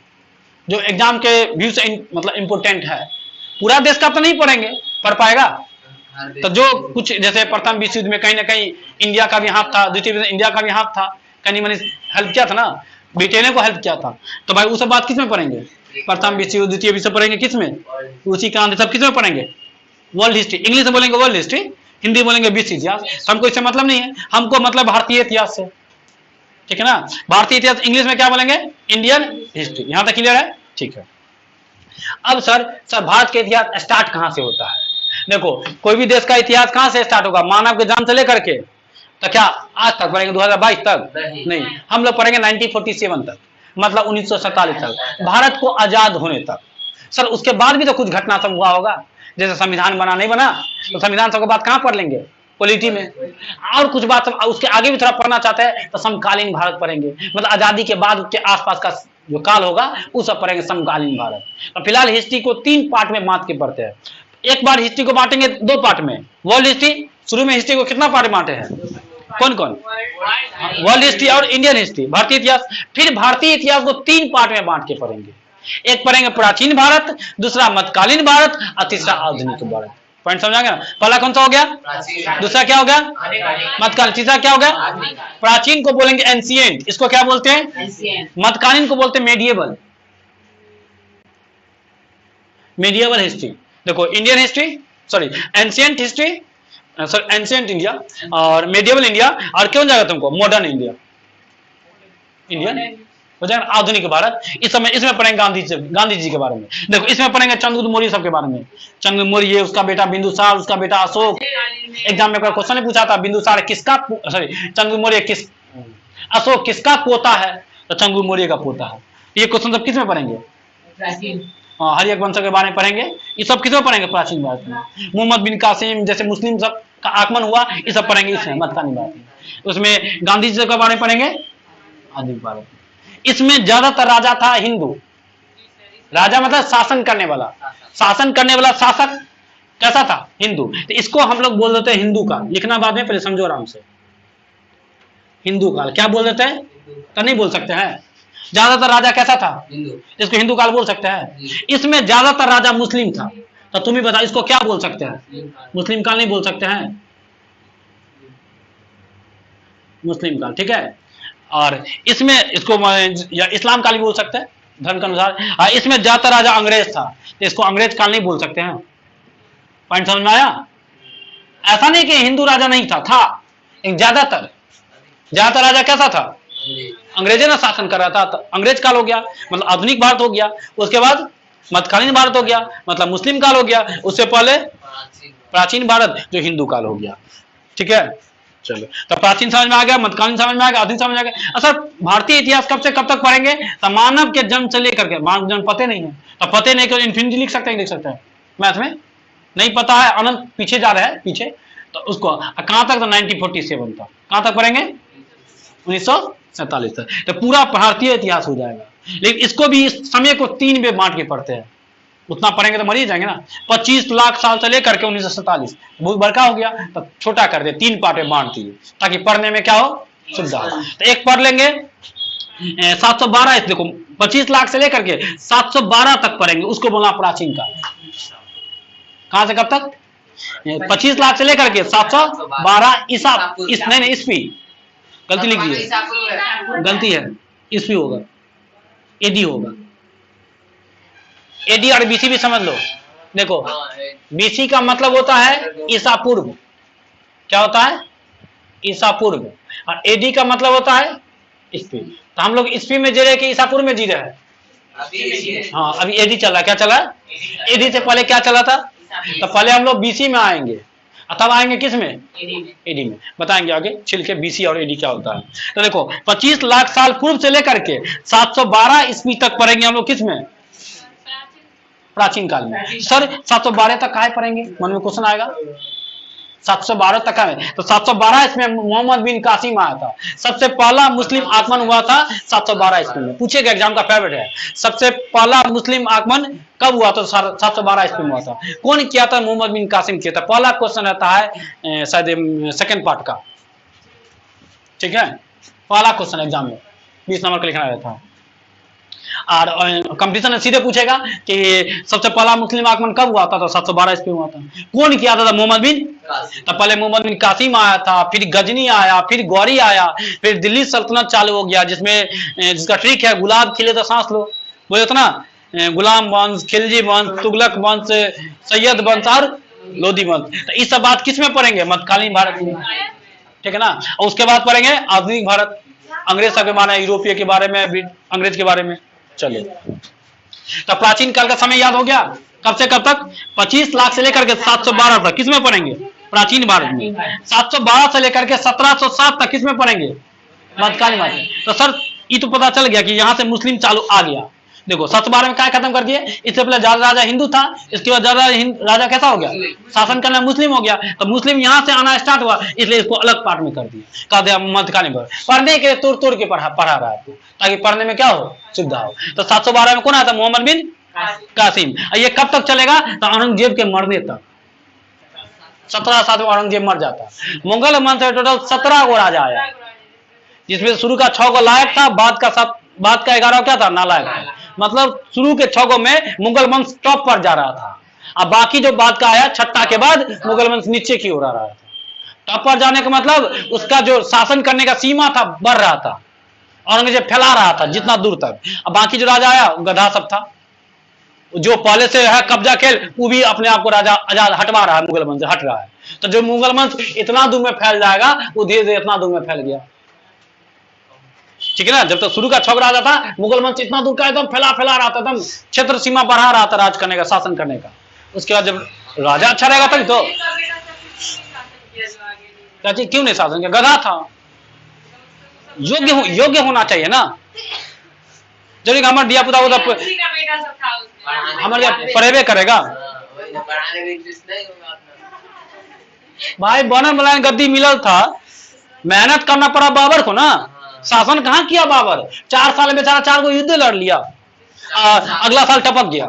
Speaker 1: जो एग्जाम के व्यू से मतलब इंपोर्टेंट है। पूरा देश का तो नहीं पढ़ेंगे, पढ़ पाएगा? तो जो कुछ जैसे प्रथम विश्व युद्ध में कहीं ना कहीं इंडिया का भी हाथ था, द्वितीय विश्व इंडिया का भी हाथ था, कहीं मैंने हेल्प किया था ना, ब्रिटेन को हेल्प किया था, तो भाई वो सब बात किस में पढ़ेंगे? प्रथम विश्व युद्ध, द्वितीय विश्व पढ़ेंगे किस में? उसी का सब किस में पढ़ेंगे? World history. इंग्लिश में बोलेंगे वर्ल्ड हिस्ट्री, हिंदी बोलेंगे विश्व इतिहास। तो हमको इससे मतलब नहीं है, हमको मतलब भारतीय इतिहास से, ठीक है ना? भारतीय इतिहास इंग्लिश में क्या बोलेंगे? Indian history. यहां तक क्लियर है? ठीक है। अब सर भारत का इतिहास स्टार्ट कहां से होता है? देखो, कोई भी देश का इतिहास कहां से स्टार्ट होगा? मानव के जन्म से लेकर के तो क्या आज तक पढ़ेंगे? 2022 तक नहीं, हम लोग पढ़ेंगे 1947 तक, मतलब 1947 तक, भारत को आजाद होने तक। सर उसके बाद भी तो कुछ घटना सब हुआ होगा, जैसे संविधान बना नहीं बना, तो संविधान सब के बाद कहां पढ़ लेंगे? पॉलिटी में। और कुछ बात उसके आगे भी थोड़ा पढ़ना चाहते हैं तो समकालीन भारत पढ़ेंगे, मतलब आजादी के बाद के आसपास का जो काल होगा वो सब पढ़ेंगे, समकालीन भारत। तो फिलहाल हिस्ट्री को 3 पार्ट में बांट के पढ़ते हैं। एक बार हिस्ट्री को बांटेंगे 2 पार्ट में। वर्ल्ड हिस्ट्री, शुरू में हिस्ट्री को कितना पार्ट में बांटे हैं? कौन कौन? वर्ल्ड हिस्ट्री और इंडियन हिस्ट्री, भारतीय इतिहास। फिर भारतीय इतिहास को 3 पार्ट में बांट के पढ़ेंगे। एक पढ़ेंगे प्राचीन भारत, दूसरा मध्यकालीन भारत और तीसरा आधुनिक भारत। पॉइंट समझाएंगे ना? पहला कौन सा हो गया? दूसरा क्या हो गया? मध्यकालीन। तीसरा क्या हो गया? प्राचीन को बोलेंगे एंशिएंट, इसको क्या बोलते हैं? मध्यकालीन को बोलते हैं मेडिएवल। मेडिएवल हिस्ट्री, देखो Indian history, sorry ancient history, sorry ancient India और मेडिएवल इंडिया, और क्यों जाएगा तुमको मॉडर्न इंडिया, इंडियन हो जाएगा आधुनिक भारत। इस समय इसमें पढ़ेंगे गांधी जी के बारे में। देखो इसमें पढ़ेंगे चंद्रगुप्त मौर्य सब के बारे में, चंद्रगुप्त मौर्य, उसका बेटा बिंदुसार, उसका बेटा अशोक। एग्जाम में क्वेश्चन ने पूछा था बिंदुसार किसका, सॉरी चंद्रगुप्त मौर्य किस, अशोक किसका पोता है, तो चंद्रगुप्त मौर्य का पोता है। ये क्वेश्चन सब किस में पढ़ेंगे, हाँ हरियक वंश के बारे में पढ़ेंगे। ये सब किस में पढ़ेंगे, प्राचीन भारत में। मोहम्मद बिन कासिम जैसे मुस्लिम सब का आगमन हुआ, ये सब पढ़ेंगे इसमें मध्यकालीन भारत में। उसमें गांधी जी के बारे में पढ़ेंगे आधुनिक भारत में। इसमें ज्यादातर राजा था हिंदू, राजा मतलब शासन करने वाला, शासन करने वाला शासक कैसा था, हिंदू। तो इसको हम लोग बोल देते हैं हिंदू काल। लिखना बाद में, पहले समझो आराम से। हिंदू काल क्या बोल देते हैं, तो नहीं बोल सकते हैं। ज्यादातर राजा कैसा था, इसको हिंदू काल बोल सकते हैं। इसमें ज्यादातर राजा मुस्लिम था, तो तुम ही बताओ इसको क्या बोल सकते हैं, मुस्लिम काल नहीं बोल सकते हैं, मुस्लिम काल, ठीक है। और इसमें इसको या इस्लाम काल भी बोल सकते हैं धर्म के अनुसार। इसमें ज्यादातर राजा अंग्रेज था, तो इसको अंग्रेज काल नहीं बोल सकते हैं। पॉइंट समझ में आया। ऐसा नहीं कि हिंदू राजा नहीं था ज्यादातर राजा कैसा था, अंग्रेजे ना शासन कर रहा था, तो अंग्रेज काल हो गया, मतलब आधुनिक भारत हो गया। उसके बाद मध्यकालीन भारत हो गया, मतलब मुस्लिम काल हो गया। उससे पहले प्राचीन भारत जो हिंदू काल हो गया, ठीक है। चलो तो प्राचीन समझ में आ गया, मध्यकालीन समझ में आ गया, आधुनिक समझ में आ गया। अच्छा भारतीय इतिहास कब से कब तक पढ़ेंगे, तो मानव के जन्म से लेकर के, मानव जन्म पते नहीं है तो पते नहीं, क्यों इन्फिनिटी लिख सकते हैं, लिख सकते हैं मैथ में, नहीं पता है अनंत पीछे जा रहा है पीछे, तो उसको कहां तक, तो 1947 तक, कहां तक पढ़ेंगे 1947 तक, तो पूरा भारतीय इतिहास हो जाएगा। लेकिन इसको भी इस समय को 3 में बांट के पढ़ते हैं, उतना पढ़ेंगे तो मर ही जाएंगे ना। 25 लाख साल से लेकर के 1947, बहुत बड़का हो गया, तो छोटा कर दे, 3 पार्ट में बांट दिए, ताकि पढ़ने में क्या हो, सुविधा हो। तो एक पढ़ लेंगे 712, देखो 25 लाख से लेकर के 712 तक पढ़ेंगे, उसको बोलना प्राचीन काल। कहां से कब तक, 25 लाख से लेकर के 712 ईसा, नहीं ईस्वी, गलती लिख दी है, गलती है, ईस्वी होगा, एडी होगा। एडी और बीसी भी समझ लो। देखो बीसी का मतलब होता है ईसा पूर्व, क्या होता है, ईसा पूर्व, और एडी का मतलब होता है ईस्वी। तो हम लोग ईस्वी में जी रहे कि ईसा पूर्व में जी रहे हैं, हाँ अभी एडी चल रहा है। क्या चला, एडी से पहले क्या चला था, तो पहले हम लोग बीसी में आएंगे, तब आएंगे किस में, एडी में, बताएंगे आगे छिल के बीसी और एडी क्या होता है। तो देखो 25 लाख साल पूर्व से लेकर के 712 ईस्वी तक पढ़ेंगे हम लोग, किस में, प्राचीन काल में। सर 712 तक काहे पढ़ेंगे, मन में क्वेश्चन आएगा, 712 तक है, तो 712 इसमें मोहम्मद बिन कासिम आया था, सबसे पहला मुस्लिम आगमन हुआ था 712 ईस्वी में। पूछेगा एग्जाम का फेवरेट है, सबसे पहला मुस्लिम आगमन कब हुआ था, 712 ईस्वी में हुआ था। कौन किया था, मोहम्मद बिन कासिम किया था। पहला क्वेश्चन रहता है शायद सेकंड पार्ट का, ठीक है, पहला क्वेश्चन एग्जाम में 20 नंबर का लिखना रहता है। और कंपटीशन सीधे पूछेगा कि सबसे पहला मुस्लिम आगमन कब हुआ था, तो 712 ईस्वी में हुआ था। कौन किया था, मोहम्मद बिन, तो पहले मोहम्मद बिन कासिम आया था, फिर गजनी आया, फिर गौरी आया, फिर दिल्ली सल्तनत चालू हो गया, जिसमें जिसका ट्रिक है गुलाब खिले तो सांस लो, बोले तो ना, गुलाम वंश, खिलजी वंश, तुगलक वंश, सैयद वंश और लोधी वंश। तो इस सब बात किस में पढ़ेंगे, मध्यकालीन भारत में, ठीक है ना। और उसके बाद पढ़ेंगे आधुनिक भारत, अंग्रेज के बारे में, यूरोपीय के बारे में, अंग्रेज के बारे में। चलिए तो प्राचीन काल का समय याद हो गया, कब से कब तक, 25 लाख से लेकर के 712 तक किसमें पढ़ेंगे, प्राचीन भारत में। 712 से लेकर के 1707 तक किसमें पढ़ेंगे, मध्यकालीन भारत में। तो सर ये तो पता चल गया कि यहां से मुस्लिम चालू आ गया। देखो 712 में क्या खत्म कर दिए, इससे पहले ज्यादा राजा हिंदू था, इसके बाद ज्यादा राजा कैसा हो गया, शासन करना मुस्लिम हो गया। तो मुस्लिम यहां से आना स्टार्ट हुआ, इसलिए इसको अलग पार्ट में कर दिया, कह दिया मध्यकालीन भारत। पढ़ने के तोड़ तोड़ के पढ़ा रहा है, ताकि पढ़ने में क्या हो, सुविधा हो। तो 712 में कौन आया था, मोहम्मद बिन कासिम। ये कब तक चलेगा, तो औरंगजेब के मरने तक, 17 साल में औरंगजेब मर जाता। मुगल वंश से टोटल 17 गो राजा आया, जिसमें शुरू का 6 गो लायक था, बाद का 11 क्या था, नालायक था। मतलब शुरू के 6 गो में मुगल वंश टॉप पर जा रहा था, अब बाकी जो बाद का आया छठा के बाद मुगल वंश नीचे की ओर आ रहा था। टॉप पर जाने का मतलब उसका जो शासन करने का सीमा था बढ़ रहा था, औरंगजेब फैला रहा था जितना दूर तक। अब बाकी जो राजा आया गधा सब था, जो पहले से है कब्जा खेल, वो भी अपने आप को राजा आजाद हटवा रहा है, मुगल वंश से हट रहा है। तो जो मुगल वंश इतना दूर में फैल जाएगा, वो धीरे धीरे इतना दूर में फैल गया। ठीक है ना। जब तक शुरू का छग राजा था, मुगल वंश इतना दूर का एकदम फैला फैला रहा था, एकदम क्षेत्र सीमा बढ़ा रहा था राज करने का, शासन करने का। उसके बाद जब राजा अच्छा रहेगा तभी तो। चाची क्यों नहीं शासन किया? गधा था। योग्य होना चाहिए ना। जरूरी हमारे दिया पुता हमारे पढ़ेबे करेगा भाई। बनल बनाने गद्दी मिलल था, मेहनत करना पड़ा बाबर को ना। शासन कहाँ किया बाबर? 4 साल में बेचारा 4 को युद्ध लड़ लिया, अगला साल टपक गया,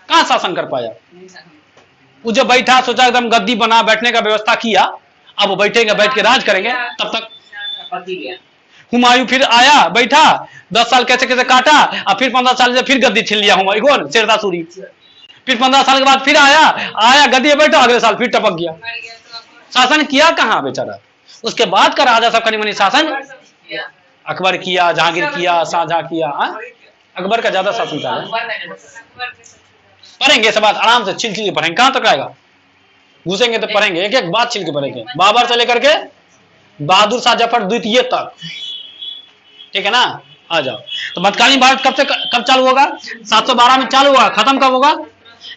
Speaker 1: कहाँ शासन कर पाया? वो जब बैठा सोचा एकदम गद्दी बना, बैठने का व्यवस्था किया, अब वो बैठेंगे, बैठ के राज करेंगे, तब तक हुमायूं फिर आया, बैठा 10 साल कैसे कैसे काटा, और फिर 15 साल से फिर गद्दी छीन लिया हुमायूं कौन? शेरशाह सूरी। फिर 15 साल के बाद फिर आया गद्दी बैठा, अगले साल फिर टपक गया। शासन किया कहाँ बेचारा? उसके बाद का राजा सब कनी मनी शासन अकबर किया, जहांगीर किया, शाहजहां किया। अकबर का ज्यादा शासन था। पढ़ेंगे सब बात आराम से, छिल छिल के पढ़ेंगे। कहां तक आएगा? घुसेंगे तो पढ़ेंगे, एक एक बात छिल के पढ़ेंगे, बाबर से लेकर के बहादुर शाह जफर द्वितीय तक। ठीक है ना। आ जाओ। तो मध्यकालीन भारत कब चालू होगा? 712 में चालू हुआ। खत्म कब होगा?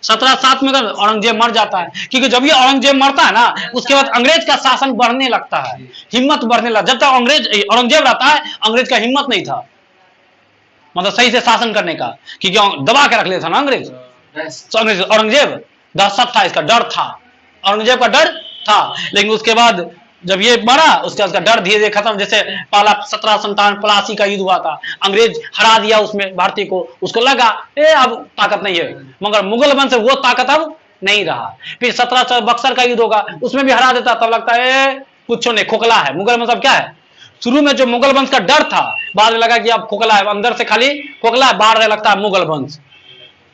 Speaker 1: 1707 में औरंगजेब मर जाता है। क्योंकि जब ये औरंगजेब मरता है ना, उसके बाद अंग्रेज का शासन बढ़ने लगता है, हिम्मत बढ़ने लगता है। जब तक औरंगजेब रहता है, अंग्रेज का हिम्मत नहीं था, मतलब सही से शासन करने का, क्योंकि दबा के रख लेता था ना अंग्रेज। तो अंग्रेज औरंगजेब दहशत था, इसका डर था, औरंगजेब का डर था। लेकिन उसके बाद जब ये मरा, उसका डर धीरे धीरे खत्म। जैसे पहला 1757 प्लासी का युद्ध हुआ था, अंग्रेज हरा दिया उसमें भारतीय को, उसको लगा अब ताकत नहीं है, मगर मुगल वंश से वो ताकत अब नहीं रहा। फिर 17 बक्सर का युद्ध होगा, उसमें भी हरा देता, तब लगता है कुछ नहीं, खोखला है मुगल वंश। अब क्या है? शुरू में जो मुगल वंश का डर था, बाद में लगा कि अब खोखला है, अंदर से खाली खोखला है, बाहर लगता है मुगल वंश।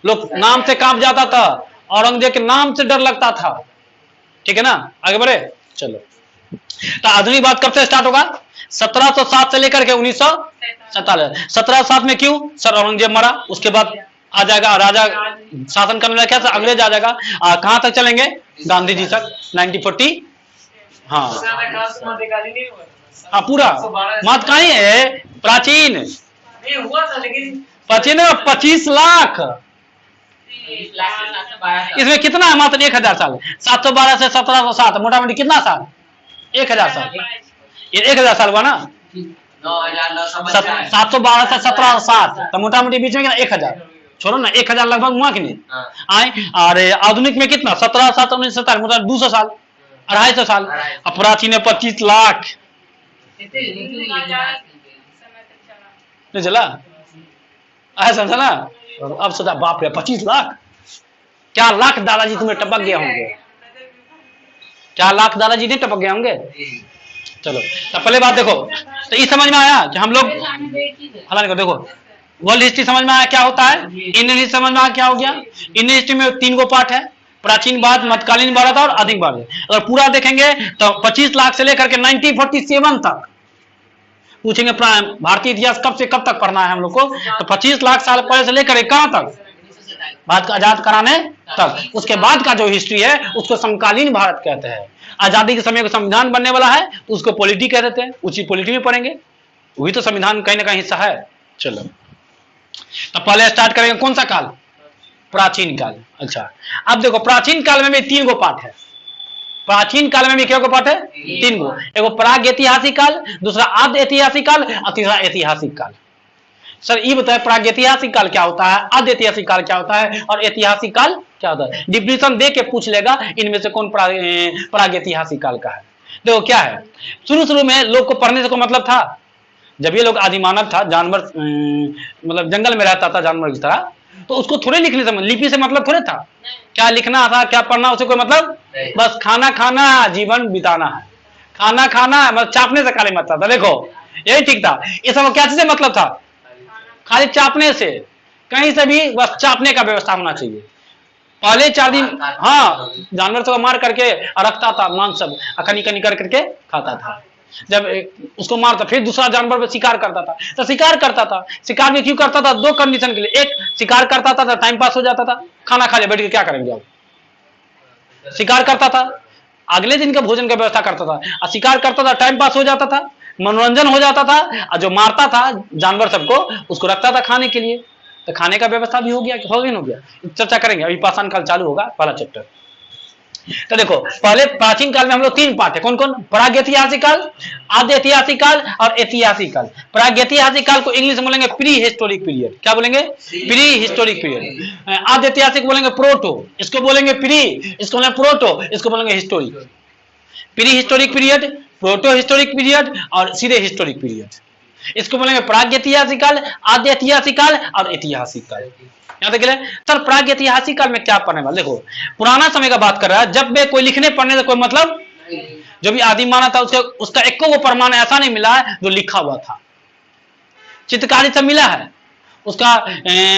Speaker 1: लोग नाम से कांप जाता था, औरंगजेब के नाम से डर लगता था। ठीक है ना। आगे बढ़े, चलो। तो आधुनिक बात कब से स्टार्ट होगा? 1707 से लेकर के 1947। 1707 में क्यों? सर औरंगजेब मरा, उसके बाद आ जाएगा राजा शासन करने लगा, क्या अंग्रेज आ जाएगा। कहां तक चलेंगे? गांधी जी तक, 1940। हाँ हाँ, पूरा मध्यकालीन है, प्राचीन
Speaker 2: हुआ था, लेकिन
Speaker 1: प्राचीन 25 लाख। इसमें कितना है? मात्र 1000 साल। 712 से 1707, मोटा मोटी कितना साल? 1000 साल। ये 1000 साल हुआ ना। 712 से 1707, तो मोटा मोटी बीच में कितना? 1000। छोड़ो ना, 1000 लगभग हुआ कि नहीं? आए। और आधुनिक में कितना? 1707 1947, मोटा 200 साल, 250 साल। अब प्राचीन है 25 लाख। नहीं चला? ऐसा समझा ना। अब सोचा बाप रे 25 लाख, क्या लाख दादाजी तुम्हें टपक गया होंगे? क्या लाख दादाजी नहीं टपक गए होंगे? चलो, तो पहले बात देखो, तो ये समझ में आया कि हम लोग हालांकि देखो वर्ल्ड हिस्ट्री समझ में आया क्या होता है, इंडियन हिस्ट्री समझ में आया क्या हो गया। इंडियन हिस्ट्री में 3 गो पार्ट है, प्राचीन भारत, मध्यकालीन भारत और आधुनिक भारत। अगर पूरा देखेंगे तो 25 लाख से लेकर के 1947 तक पूछेंगे भारतीय इतिहास कब से कब तक पढ़ना है हम लोग को, तो 25 लाख साल पहले से लेकर कहां तक? भारत को आजाद कराने तक। उसके बाद का जो हिस्ट्री है उसको समकालीन भारत कहते हैं। आजादी के समय को संविधान बनने वाला है तो उसको पॉलिटी कह देते हैं, उसी पॉलिटी में पढ़ेंगे, वही तो संविधान कहीं ना कहीं हिस्सा है। चलो, तो पहले स्टार्ट करेंगे कौन सा काल? प्राचीन काल। अच्छा, अब देखो प्राचीन काल में भी 3 गो पार्ट है। प्राचीन काल में भी क्या पार्ट है? 3 गो। एगो प्राग ऐतिहासिक काल, दूसरा आद्य ऐतिहासिक काल और तीसरा ऐतिहासिक काल। सर ये बताए प्राग ऐतिहासिक काल क्या होता है, आद्य ऐतिहासिक काल क्या होता है और ऐतिहासिक काल क्या होता है? डिफिनेशन दे के पूछ लेगा इनमें से कौन प्राग ऐतिहासिक काल का है। देखो क्या है, शुरू में लोग को पढ़ने से कोई मतलब था। जब ये लोग आदि मानव था, जानवर मतलब जंगल में रहता था जानवर की तरह, तो उसको थोड़े लिखने से लिपि से मतलब थोड़े था। क्या लिखना था, क्या पढ़ना, उसे कोई मतलब, बस खाना खाना, जीवन बिताना है, खाना खाना, मतलब चापने से खाली मतलब था। देखो यही ठीक था। ये सब क्या चीज मतलब था? खाली चापने से, कहीं से भी बस चापने का व्यवस्था होना चाहिए। पहले 4 दिन हाँ जानवर को मार करके रखता था, मांस सब अखनी कनी कर करके खाता था। जब उसको मारता, फिर दूसरा जानवर पे शिकार करता था। तो शिकार करता था, शिकार में क्यों करता था? दो कंडीशन के लिए। एक, शिकार करता था तो टाइम पास हो जाता था, खाना खा लिया बैठ के क्या करेंगे आप। शिकार करता था, अगले दिन का भोजन का व्यवस्था करता था, और शिकार करता था, टाइम पास हो जाता था, मनोरंजन हो जाता था, और जो मारता था जानवर सबको उसको रखता था खाने के लिए, तो खाने का व्यवस्था भी हो गया, हो गया। चर्चा करेंगे, अभी पाषाण काल चालू होगा, पहला चैप्टर। तो देखो, पहले प्राचीन काल में हम लोग तीन पार्ट है, कौन कौन? प्रागैतिहासिक काल, आद्य ऐतिहासिक काल और ऐतिहासिक काल। प्रागैतिहासिक काल को इंग्लिश में बोलेंगे प्री हिस्टोरिक पीरियड। क्या बोलेंगे? Pre historic period. आद्य ऐतिहासिक बोलेंगे प्रोटो, इसको बोलेंगे प्री, इसको बोलेंगे प्रोटो, इसको बोलेंगे historic. Pre historic period, proto historic period और सीधे हिस्टोरिक पीरियड। इसको बोलेंगे प्रागैतिहासिक काल, आद्य ऐतिहासिक काल और ऐतिहासिक काल। यहाँ तक सर प्रागैतिहासिक काल में क्या पढ़ने वाले? देखो, पुराना समय का बात कर रहा है, जब वे कोई लिखने पढ़ने से कोई मतलब, जो भी आदिम मानव था उसका एक को प्रमाण ऐसा नहीं मिला है जो लिखा हुआ था। चित्रकारी से मिला है, उसका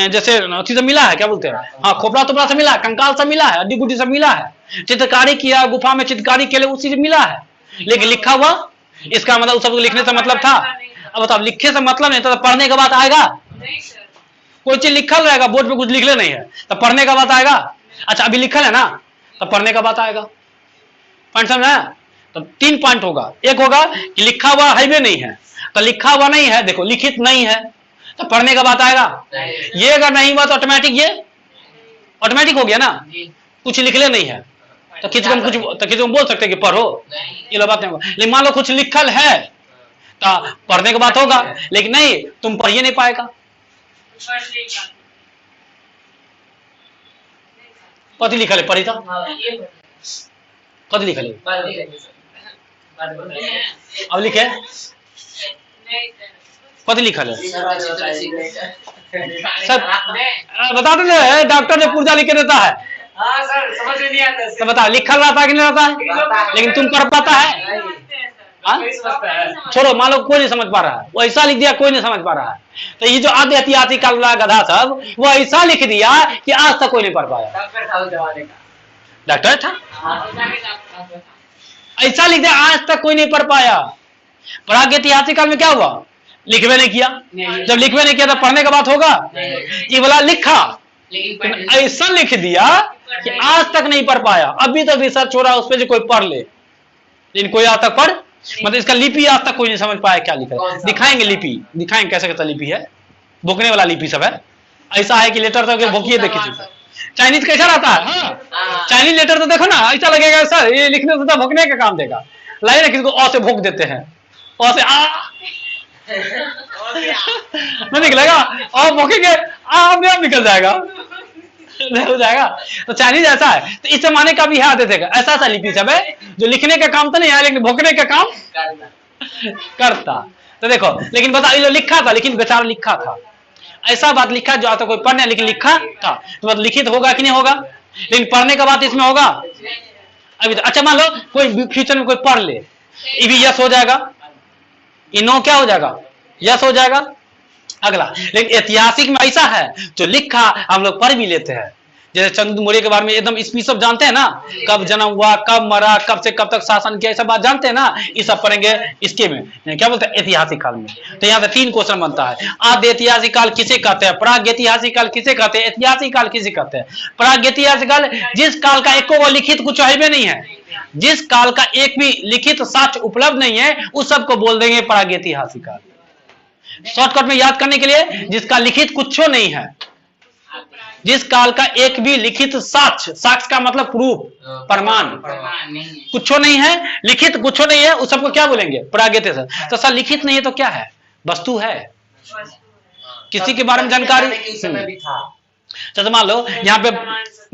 Speaker 1: जैसे अथी से मिला है, क्या बोलते हैं, हाँ, खोपड़ा तोपड़ा से मिला है, कंकाल से मिला है, हड्डी गुड्डी से मिला है, चित्रकारी किया, गुफा में चित्रकारी के लिए उसी से मिला है, लेकिन लिखा हुआ, इसका मतलब उस सबको लिखने से मतलब था। अब बताओ, लिखे से मतलब नहीं तो पढ़ने के बाद आएगा? कोई चीज लिखल रहेगा, बोर्ड पे कुछ लिखले नहीं है तो पढ़ने का बात आएगा? अच्छा, अभी लिखल है ना, तो पढ़ने का बात आएगा। पॉइंट समझा? तो तीन पॉइंट होगा। एक होगा कि लिखा हुआ है भी नहीं है, तो लिखा हुआ नहीं है, देखो लिखित नहीं है, तो पढ़ने का बात आएगा। ये अगर नहीं हुआ तो ऑटोमेटिक, ये ऑटोमेटिक हो गया ना, कुछ लिखले नहीं है तो किसी को बोल सकते कि पढ़ो, ये लो बात नहीं होगा। लेकिन मान लो कुछ लिखल है तो पढ़ने का बात होगा, लेकिन नहीं, तुम पढ़िए नहीं पाएगा। कथी लिखल है? पढ़ी था, कथी लिखल है? अब लिखे कथी लिखल है? सर बता दे, डॉक्टर ने पुर्जा लिख के देता है,
Speaker 2: हाँ सर, समझ में नहीं आता
Speaker 1: तो बता लिखल रहता है कि नहीं रहता है? लेकिन तुम पढ़ पाता है? छोड़ो, मान लो कोई नहीं समझ पा रहा है, वो ऐसा लिख दिया कोई नहीं समझ पा रहा है, तो ये जो आद्य ऐतिहासिक काल वाला गधा सब वो ऐसा लिख दिया कि आज तक कोई नहीं पढ़ पाया। डॉक्टर था, ऐसा लिख दिया आज तक कोई नहीं पढ़ पाया। प्रागैतिहासिक काल में क्या हुआ? लिखवे नहीं किया, जब लिखवे नहीं किया तो पढ़ने का बात होगा? ये वाला लिखा, ऐसा लिख दिया कि आज तक नहीं पढ़ पाया। अभी तक रिसर्च हो रहा है उस पर जो कोई पढ़ ले, लेकिन कोई आज तक पढ़, मतलब इसका लिपि आज तक कोई नहीं समझ पाया क्या लिखा है। दिखाएंगे लिपि, दिखाएंगे कैसे कैसा लिपि है, भोंकने वाला लिपि सब है। ऐसा है कि लेटर तो भोंकिए देखिए, चाइनीज कैसा रहता है, हाँ, चाइनीज लेटर तो देखो ना, ऐसा लगेगा सर ये लिखने से तो भोंकने का काम देगा, लगे ना किसी को अ से भोंक देते हैं, अ से आ नहीं निकलेगा, और भोंकेंगे अपने आप निकल जाएगा, नहीं हो जाएगा। तो चाइनीज ऐसा है, तो इस जमाने का भी है आदत है, ऐसा ऐसा लिपि सब है जो लिखने का काम तो नहीं है लेकिन भोंकने का काम करता। तो देखो, लेकिन बता, ये लिखा था, लेकिन बेचारा लिखा था, ऐसा बात लिखा जो आता कोई पढ़ने, लेकिन लिखा था, तो मतलब लिखित होगा कि नहीं होगा? लेकिन पढ़ने का बात इसमें होगा अभी तो। अच्छा, मान लो कोई फ्यूचर में कोई पढ़ ले, ये भी यस हो जाएगा, ये नो क्या हो जाएगा? यस हो जाएगा। अगला, लेकिन ऐतिहासिक में ऐसा है जो लिखा हम लोग पढ़ भी लेते हैं, जैसे चंद्र मौर्य के बारे में एकदम स्पीड सब जानते हैं ना, कब जन्म हुआ, कब मरा, कब से कब तक शासन किया, सब बात जानते हैं ना, ये सब पढ़ेंगे इसके में, क्या बोलते हैं, ऐतिहासिक काल में। तो यहाँ से तीन क्वेश्चन बनता है, आद्य ऐतिहासिक काल किसे कहते हैं, प्रागैतिहासिक काल किसे कहते हैं, ऐतिहासिक काल किसे कहते हैं। प्रागैतिहासिक काल जिस काल का एक लिखित कुछ है भी नहीं है, जिस काल का एक भी लिखित साक्ष्य उपलब्ध नहीं है, उस सबको बोल देंगे प्रागैतिहासिक काल। शॉर्टकट में याद करने के लिए, जिसका लिखित कुछ नहीं है, जिस काल का एक भी लिखित साक्ष्य, साक्ष्य का मतलब प्रूफ, प्रमाण, कुछ नहीं है, लिखित कुछ नहीं है, उस सबको क्या बोलेंगे, प्रागैतिहासिक। तो सर लिखित नहीं है तो क्या है? वस्तु है, किसी के बारे में जानकारी। तो मान लो यहाँ पे,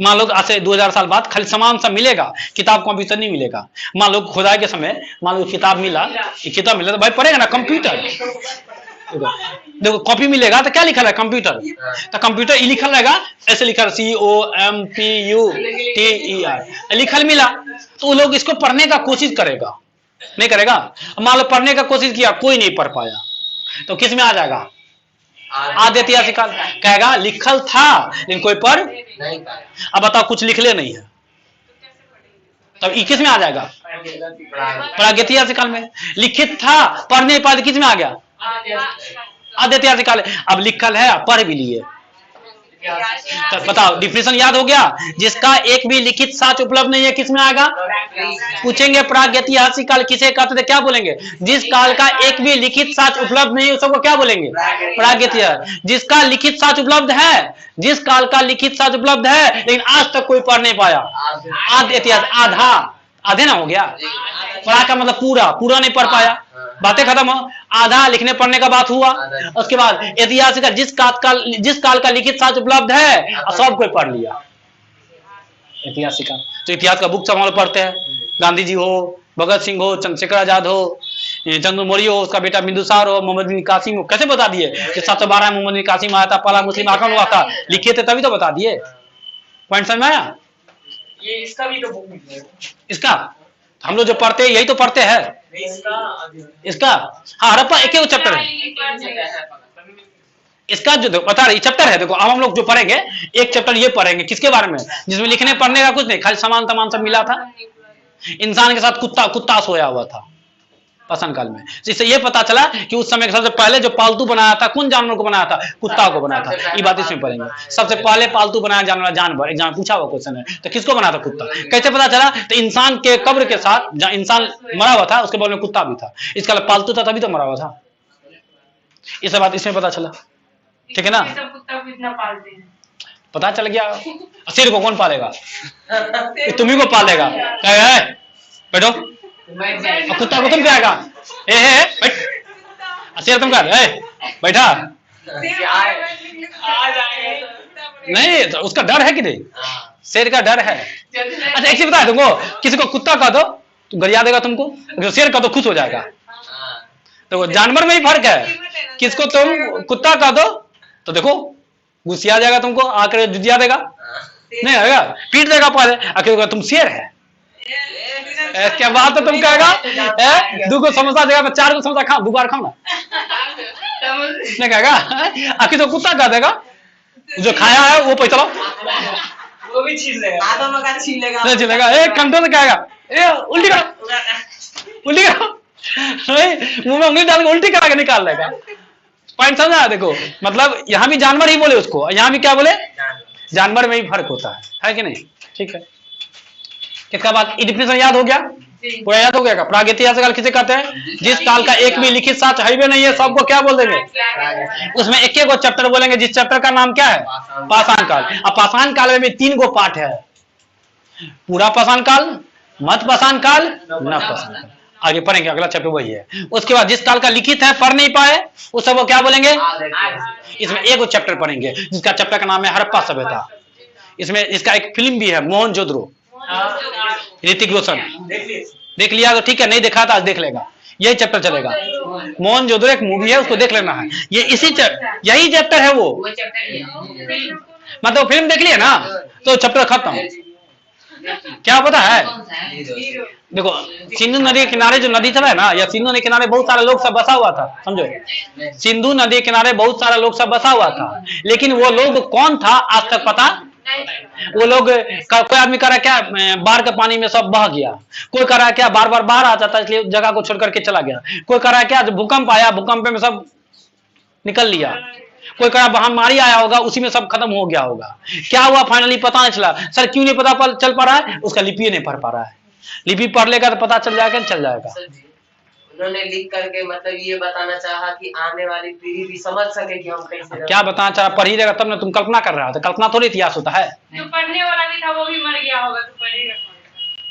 Speaker 1: मान लो आज से 2000 साल बाद खाली सामान सब मिलेगा, किताब कंप्यूटर नहीं मिलेगा। मान लो खुदाई के समय मान लो किताब मिला, किताब मिला तो भाई पढ़ेगा ना, कंप्यूटर, देखो कॉपी मिलेगा तो क्या लिखा है, कंप्यूटर, तो कंप्यूटर लिखल रहेगा, ऐसे लिखा COMPUTER लिखल मिला, तो वो लोग इसको पढ़ने का कोशिश करेगा, नहीं करेगा? मान लो पढ़ने का कोशिश किया, कोई नहीं पढ़ पाया, तो किस में आ जाएगा? आद्य ऐतिहासिक काल। कहेगा लिखल था लेकिन कोई पढ़ नहीं पाया। अब बताओ कुछ लिखले नहीं है, तब ई किस में आ जाएगा? प्रागैतिहासिक काल में। लिखित था, पढ़ नहीं पाए, किस में आ गया? आद्यैतिहासिक काल। अब लिखल है, पढ़ भी लिए, तो बताओ डिफिनेशन याद हो गया? जिसका एक भी लिखित साक्ष्य उपलब्ध नहीं है, किस में आएगा? पूछेंगे प्रागैतिहासिक काल किसे कहते थे, क्या बोलेंगे? जिस काल का एक भी लिखित साक्ष्य उपलब्ध नहीं है, उसको क्या बोलेंगे? प्रागैतिहासिक। जिसका लिखित साक्ष्य उपलब्ध है, जिस काल का लिखित साक्ष्य उपलब्ध है लेकिन आज तक कोई पढ़ नहीं पाया, आद्यैतिहासिक। आधा, आधे ना हो गया, पढ़ा का मतलब पूरा, पूरा नहीं पढ़ पाया, बातें खत्म हो। आधा लिखने पढ़ने का बात हुआ। उसके बाद ऐतिहासिक, जिस काल का लिखित साक्ष्य उपलब्ध है सब कोई पढ़ लिया, ऐतिहासिक। तो इतिहास का बुक सब हम लोग पढ़ते हैं, गांधी जी हो, भगत सिंह हो, चंद्रशेखर आजाद हो, चंद्र मौर्य हो, उसका बेटा बिंदुसार हो, मोहम्मद बिन कासिम हो। कैसे बता दिए कि 712 मोहम्मद बिन कासिम आया था, पहला मुस्लिम आक्रमण हुआ था, लिखे थे तभी तो बता दिए। पॉइंट समझ में आया?
Speaker 2: ये इसका भी तो बुक में है।
Speaker 1: इसका हम लोग जो पढ़ते हैं यही तो पढ़ते हैं। इसका हाँ, हड़प्पा एक ही चैप्टर है इसका, जो बता रही चैप्टर है। देखो अब हम लोग जो पढ़ेंगे, एक चैप्टर ये पढ़ेंगे किसके बारे में, जिसमें लिखने पढ़ने का कुछ नहीं, खाली सामान तमान सब मिला था। इंसान के साथ कुत्ता सोया हुआ था पाषाण काल में। इससे ये पता चला कि उस समय सबसे पहले जो पालतू बनाया था, कौन जानवर को बनाया था? कुत्ता को बनाया था। ये बात इसमें पढ़ेंगे। सबसे पहले पालतू बनाया जानवर एग्जाम पूछा हुआ क्वेश्चन है, तो किसको बनाया था? कुत्ता। कैसे पता चला? तो इंसान के कब्र के साथ जहाँ इंसान मरा हुआ था उसके बगल में कुत्ता भी था, इसका पालतू था तभी तो मरा हुआ था। ये सब बात इसमें पता चला, ठीक है ना?
Speaker 3: कुत्ता को इतना पालते हैं,
Speaker 1: पता चल गया। शेर को कौन पालेगा? तुम्ही को पालेगा। बैठो, कुत्ता को तुम क्या आएगा? शेर तुम क्या बैठा? नहीं तो उसका डर है कि नहीं? शेर का डर है। अच्छा एक चीज बता तुमको, किसी को कुत्ता कह दो तो गरिया देगा तुमको, शेर कह दो खुश हो जाएगा। तो जानवर में ही फर्क है। किसको तुम कुत्ता कह दो तो देखो गुस्सिया जाएगा, तुमको आकर जुजिया देगा, नहीं आएगा, पीट देगा पहले, आखिर तुम शेर है। क्या बात है, तुम कहेगा दो को समोसा देगा मैं 4 को समोसा खाऊं, 2 बार खाऊं ना, नहीं कहेगा। आखिर तो कुत्ता कह देगा जो खाया है वो पैसा लो,
Speaker 2: वो भी छीन लेगा,
Speaker 1: नहीं छीलेगा। कंट्रोल से कहेगा उल्टी करो, उल्टी करो, मुंह में उंगली डाल के उल्टी करा के निकाल लेगा। पॉइंट समझा? देखो मतलब यहाँ भी जानवर ही बोले उसको, यहाँ भी क्या बोले? जानवर में ही फर्क होता है कि नहीं? ठीक है, किसका बात डिफिनेशन याद हो गया? पूरा याद हो गया? प्रागैतिहासिक काल किसे कहते हैं? जिस काल का एक भी लिखित साक्ष्य है नहीं है, सबको क्या बोल देंगे? उसमें एक एक चैप्टर बोलेंगे, जिस चैप्टर का नाम क्या है? पाषाण काल। अब पाषाण काल में 3 गो पार्ट है, पूरा पाषाण काल, मध्य पाषाण काल, नव पाषाण काल। आगे पढ़ेंगे, अगला चैप्टर वही है। उसके बाद जिस काल का लिखित है पढ़ नहीं पाए उस सबको क्या बोलेंगे? इसमें एक चैप्टर पढ़ेंगे जिसका चैप्टर का नाम है हड़प्पा सभ्यता। इसमें इसका एक फिल्म भी है, मोहनजोदड़ो, ऋतिक रोशन। देख लिया तो ठीक है, नहीं देखा था आज देख लेगा, यही चैप्टर चलेगा। मोहनजोदड़ो एक मूवी है, उसको देख लेना है। ये यही चैप्टर है वो, मतलब फिल्म देख लिया ना तो चैप्टर खत्म। क्या पता है? देखो सिंधु नदी के किनारे जो नदी था ना, या सिंधु नदी के किनारे बहुत सारे लोग सब बसा हुआ था, समझो। सिंधु नदी के किनारे बहुत सारा लोग सब बसा हुआ था, लेकिन वो लोग कौन था आज तक पता? वो लोग कोई आदमी कह रहा क्या बाढ़ के पानी में सब बह गया, कोई कह रहा क्या बार बार बाढ़ आ जाता इसलिए जगह को छोड़ करके चला गया, कोई कह रहा क्या भूकंप आया भूकंप में सब निकल लिया, कोई कह रहा महामारी आया होगा उसी में सब खत्म हो गया होगा। क्या हुआ फाइनली पता नहीं चला। सर क्यों नहीं पता चल पा रहा है? उसका लिपि नहीं पढ़ पा रहा है। लिपि पढ़ लेगा तो पता चल जाएगा, चल जाएगा।
Speaker 3: उन्होंने लिख करके मतलब ये बताना चाहा कि आने वाली पीढ़ी भी समझ सके कि हम कैसे।
Speaker 1: क्या बताना चाहा? पढ़ ही रहेगा तब ना, तुम कल्पना कर रहा हो, तो कल्पना थोड़ी इतिहास होता है।
Speaker 4: जो पढ़ने वाला भी था वो भी मर गया होगा, तो पढ़ेगा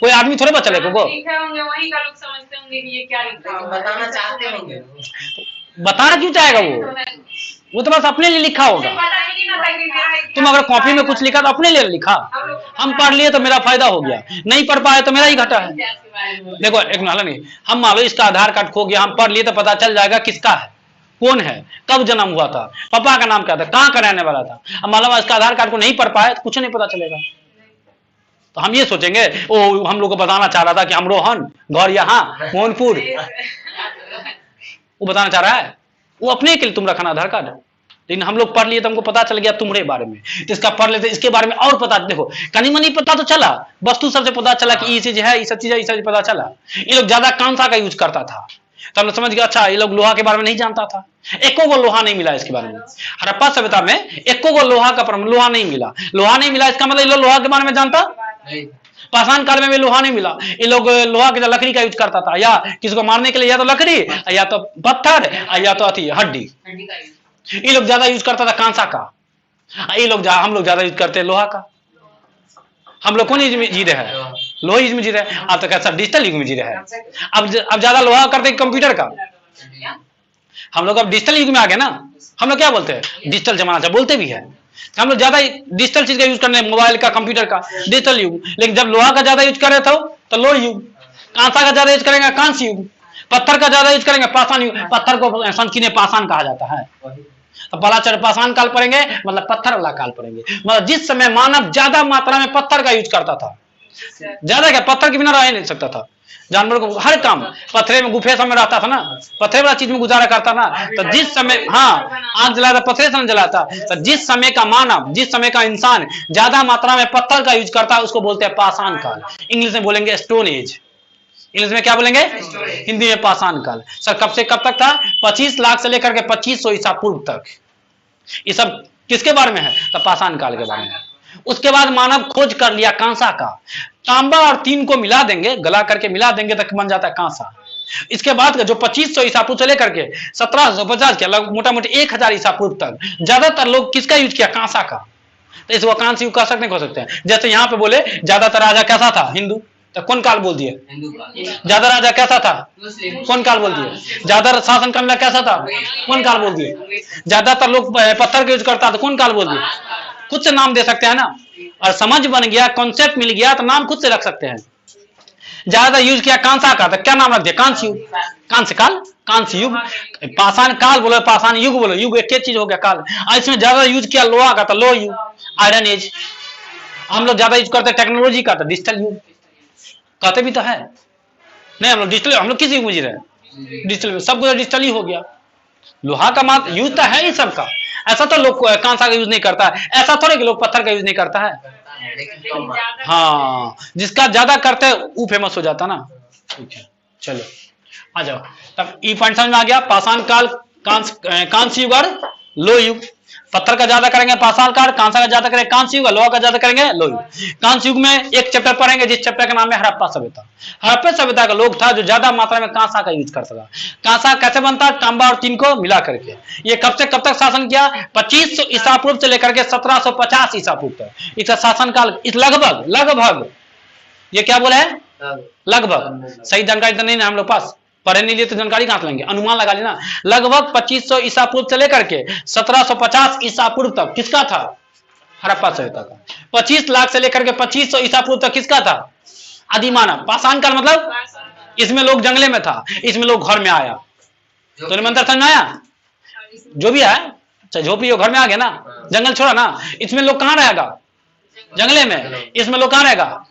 Speaker 1: कोई आदमी थोड़े बचा लेगा वो,
Speaker 4: लिखे होंगे वही का लोग समझते होंगे कि ये क्या लिखा है।
Speaker 3: बताना चाहते होंगे,
Speaker 1: बताना क्यों चाहेगा वो तो बस अपने लिए लिखा होगा। तुम अगर कॉपी में कुछ लिखा तो अपने लिए लिखा, हम पढ़ लिए तो मेरा फायदा हो गया, नहीं पढ़ पाए तो मेरा ही घाटा है। देखो एक नहीं, हम मान लो इसका आधार कार्ड खो गया, हम पढ़ लिए तो पता चल जाएगा किसका है, कौन है, कब जन्म हुआ था, पापा का नाम क्या था, कहाँ का रहने वाला था। अब मान लो इसका आधार कार्ड को नहीं पढ़ पाए तो कुछ नहीं पता चलेगा। तो हम ये सोचेंगे ओ हम लोग को बताना चाह रहा था कि हम रोहन घर यहाँ मोहनपुर, वो बताना चाह रहा है, वो अपने के लिए तुम रखना आधार कार्ड। लेकिन हम लोग पढ़ लिए तो हमको पता चल गया तुम्हारे बारे में, तो इसका पढ़ लेते इसके बारे में और पता, देखो कनी मनी पता तो चला, वस्तु सबसे पता चला कि ये चीज है, ये सब चीज है, ये सब पता चला। ये लोग ज्यादा कांसा का यूज करता था, तो हम लोग समझ गए अच्छा ये लोग लोहा के बारे में नहीं जानता था। एको को लोहा नहीं मिला इसके बारे में, हड़प्पा सभ्यता में एको को लोहा का लोहा नहीं मिला। लोहा नहीं मिला इसका मतलब ये लोग लोहा के बारे में जानता, पाषाण काल में भी लोहा नहीं मिला। ये लोग लोहा के लकड़ी का यूज करता था, या किसी को मारने के लिए या तो लकड़ी या तो पत्थर या तो अथी हड्डी। ये लोग ज्यादा यूज करता था कांसा का, ये लोग हम लोग ज्यादा यूज करते हैं लोहा का। हम लोग कौन युग में जी रहे हैं? लोहा युग में जी रहे हैं। अब तो कैसा डिजिटल युग में जी रहे हैं। अब ज्यादा लोहा करते हैं कंप्यूटर का। हम लोग अब डिजिटल युग में आ गए ना, हम लोग क्या बोलते हैं डिजिटल जमाना था, बोलते भी है हम लोग ज्यादा डिजिटल चीज का यूज करने, मोबाइल का, कंप्यूटर का, डिजिटल युग। लेकिन जब लोहा का ज्यादा यूज कर रहे थे तो लोह युग, कांसा का ज्यादा यूज करेंगे कांस्य युग, पत्थर का ज्यादा यूज करेंगे पाषाण युग। पत्थर को संकीर्ण पाषाण कहा जाता है। तो बलाचर पाषाण काल पढ़ेंगे मतलब पत्थर वाला काल पढ़ेंगे। मतलब जिस समय मानव ज्यादा मात्रा में पत्थर का यूज करता था, ज्यादा क्या पत्थर के बिना रह नहीं सकता था। जानवर को हर काम पत्थरे में गुफे सब में रहता था ना, पत्थरे वाला चीज में गुजारा करता ना। तो जिस समय आग जलाता पत्थरे से जलाता, तो जिस समय का मानव, जिस समय का इंसान ज्यादा मात्रा में पत्थर का यूज करता है उसको बोलते हैं पाषाण काल। इंग्लिश में बोलेंगे स्टोन एज। इंग्लिश में क्या बोलेंगे? हिंदी में पाषाण काल। सर कब से कब तक था? 25 लाख से लेकर के 2500 ईसा पूर्व तक। ये सब किसके बारे में है? तो पाषाण काल के बारे में। उसके बाद मानव खोज कर लिया कांसा का, तांबा और तीन को मिला देंगे, गला करके मिला देंगे तक बन जाता है कांसा। इसके बाद जो 2500 ईसा पूर्व से लेकर के 1750 के लगभग मोटा मोटी 1000 ईसा पूर्व तक ज्यादातर लोग किसका यूज किया? कांसा का। तो इसको कांस्य युग कह सकते हैं, कह सकते हैं। जैसे यहाँ पे बोले ज्यादातर राजा कैसा था? हिंदू। तो कौन काल बोल दिए? ज्यादा राजा कैसा था? कौन काल बोल दिए? ज्यादा शासन करना कैसा था? कौन काल बोल दिए? ज्यादातर लोग पत्थर का यूज करता था, कौन काल बोल दिए? खुद से नाम दे सकते हैं ना, और समझ बन गया, कॉन्सेप्ट मिल गया तो नाम खुद से रख सकते हैं। ज्यादा यूज किया कांसा का तो क्या नाम रख दिया? कांस्य युग, कांस्य काल, कांस्य युग। पाषाण काल बोलो, पाषाण युग बोलो, युग एक चीज हो गया काल। और इसमें ज्यादा यूज किया लोहा का तो लोह युग, आयरन एज। हम लोग ज्यादा यूज करते हैं टेक्नोलॉजी का तो डिजिटल युग कहते भी तो है। नहीं हम लोग डिजिटल, हम लोग किस युग में जी रहे हैं? डिजिटल में। सब कुछ डिजिटल ही हो गया। लोहा का मात्र यूज तो है ही सबका। ऐसा तो लोग कांसा का यूज नहीं करता है, ऐसा थोड़े कि लोग पत्थर का यूज नहीं करता है। हाँ, जिसका ज्यादा करते हैं वो फेमस हो जाता ना। ठीक है, चलो आ जाओ। तब ई पॉइंट समझ में आ गया। पाषाण काल, कांस्य युग और लोह युग। पत्थर का ज्यादा करेंगे पाषाण काल, कांसा का ज्यादा करेंगे कांस्य युग, लोहा का ज्यादा करेंगे लोह युग। कांस्य युग में एक चैप्टर पढ़ेंगे जिस चैप्टर का नाम है हड़प्पा सभ्यता। हड़प्पा सभ्यता का लोग था जो ज्यादा मात्रा में कांसा का यूज करता था। कांसा कैसे बनता? तांबा और तीन को मिला करके। ये कब से कब तक शासन किया? 2500 ईसा पूर्व से लेकर के 1750 ईसा पूर्व तक इसका शासन काल। इस लगभग ये क्या बोला है? लगभग। सही जानकारी तो नहीं ना हम लोग पास, पढ़े नहीं लिए तो जानकारी कहां से लेंगे? अनुमान लगा लेना। लगभग 2500 ईसा पूर्व से लेकर के 1750 ईसा पूर्व तक किसका था? हड़प्पा सभ्यता का। 25 लाख से लेकर के 2500 ईसा पूर्व तक किसका था? आदि मानव। पाषाण काल मतलब इसमें लोग जंगले में था, इसमें लोग घर में आया। तो निमंत्रण समझ में आया? जो भी है चाहे झोपड़ी हो, घर में आ गया ना, जंगल छोड़ा ना। इसमें लोग कहां रहेगा? जंगले में। इसमें लोग कहां रहेगा?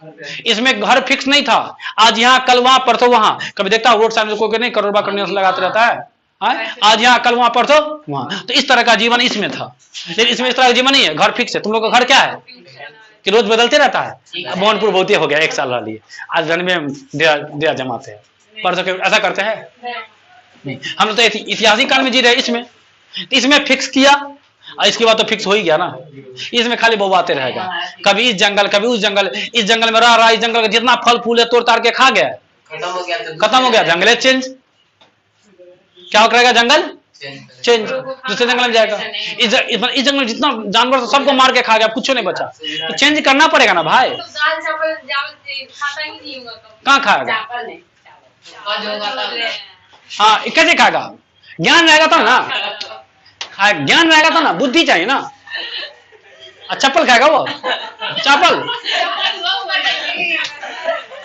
Speaker 1: इसमें घर फिक्स नहीं था, आज यहाँ कल वहां परसों वहां। कभी देखता हूं रोड साइड में कोई नहीं करोड़बा करने से लगाते रहता है, आज यहाँ कल वहां परसों वहां। तो इस तरह का जीवन इसमें था। लेकिन इसमें इस तरह का जीवन नहीं है, घर फिक्स है। तुम लोग का घर क्या है कि रोज बदलते रहता है? मोहनपुर बहुत हो गया 1 साल वाली है, आज धन में दिया जमाते हैं, परसों के ऐसा करते हैं। हम लोग तो ऐतिहासिक काल में जी रहे। इसमें फिक्स किया और इसके बाद तो फिक्स हो ही गया ना। इसमें खाली बवाते रहेगा, कभी इस जंगल कभी उस जंगल। इस जंगल में रह रहा, इस जंगल का जितना फल फूल है तोड़ ताड़ के खा गया, खत्म हो गया। जंगल चेंज, क्या करेगा? जंगल चेंज, दूसरे जंगल में जाएगा। इस जंगल जितना जानवर सबको मार के खा गया, कुछ नहीं बचा। तो चेंज करना पड़ेगा ना भाई। कहाँ खाएगा? हाँ, कैसे खाएगा? ज्ञान रहेगा तो ना, ज्ञान रहेगा तो ना, बुद्धि चाहिए ना। चप्पल खाएगा वो? चप्पल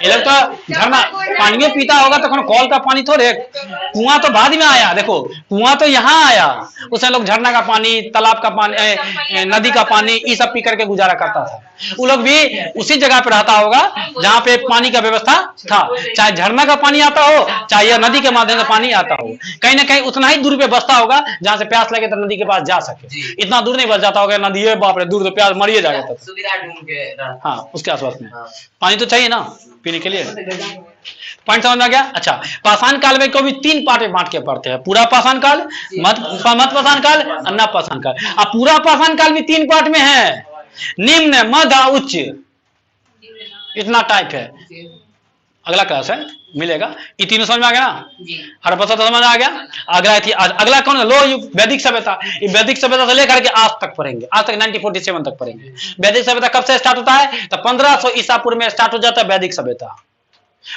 Speaker 1: ये लोग तो झरना पानी में पीता होगा तो कॉल का पानी थोड़े। कुआं तो बाद में आया, देखो कुआं तो यहाँ आया, उसमें लोग झरना का पानी, तालाब का पानी, नदी का पानी ये सब पी करके गुजारा करता था। वो लोग भी उसी जगह पे रहता होगा जहाँ पे पानी का व्यवस्था था, चाहे झरना का पानी आता हो चाहे नदी के माध्यम से पानी आता हो, कहीं ना कहीं उतना ही दूर पे बसता होगा जहाँ से प्यास लगे तो नदी के पास जा सके। इतना दूर नहीं बस जाता होगा नदी है, बाप रे दूर तो प्यास मरिए जाएगा तब।
Speaker 3: सुविधा ढूंढ के
Speaker 1: हाँ उसके आसपास में पानी तो चाहिए ना पीने के लिए। पॉइंट समझ में आ गया। अच्छा, पाषाण काल में को भी 3 पार्ट में बांट के पढ़ते हैं, पूरा पाषाण काल, मध्य पाषाण काल, अन्ना पाषाण काल। अब पूरा पाषाण काल भी 3 पार्ट में है, निम्न, मध्य, उच्च, इतना टाइप है। अगला क्लास है मिलेगा, ये तीनों समझ में आ गया ना, हर भाषा तो समझ आ गया। अगला कौन है, लो युग, वैदिक सभ्यता। ये वैदिक सभ्यता से लेकर के आज तक पढ़ेंगे, आज तक 1947 तक पढ़ेंगे। वैदिक सभ्यता कब से स्टार्ट होता है, तो 1500 ईसा पूर्व में स्टार्ट हो जाता है वैदिक सभ्यता।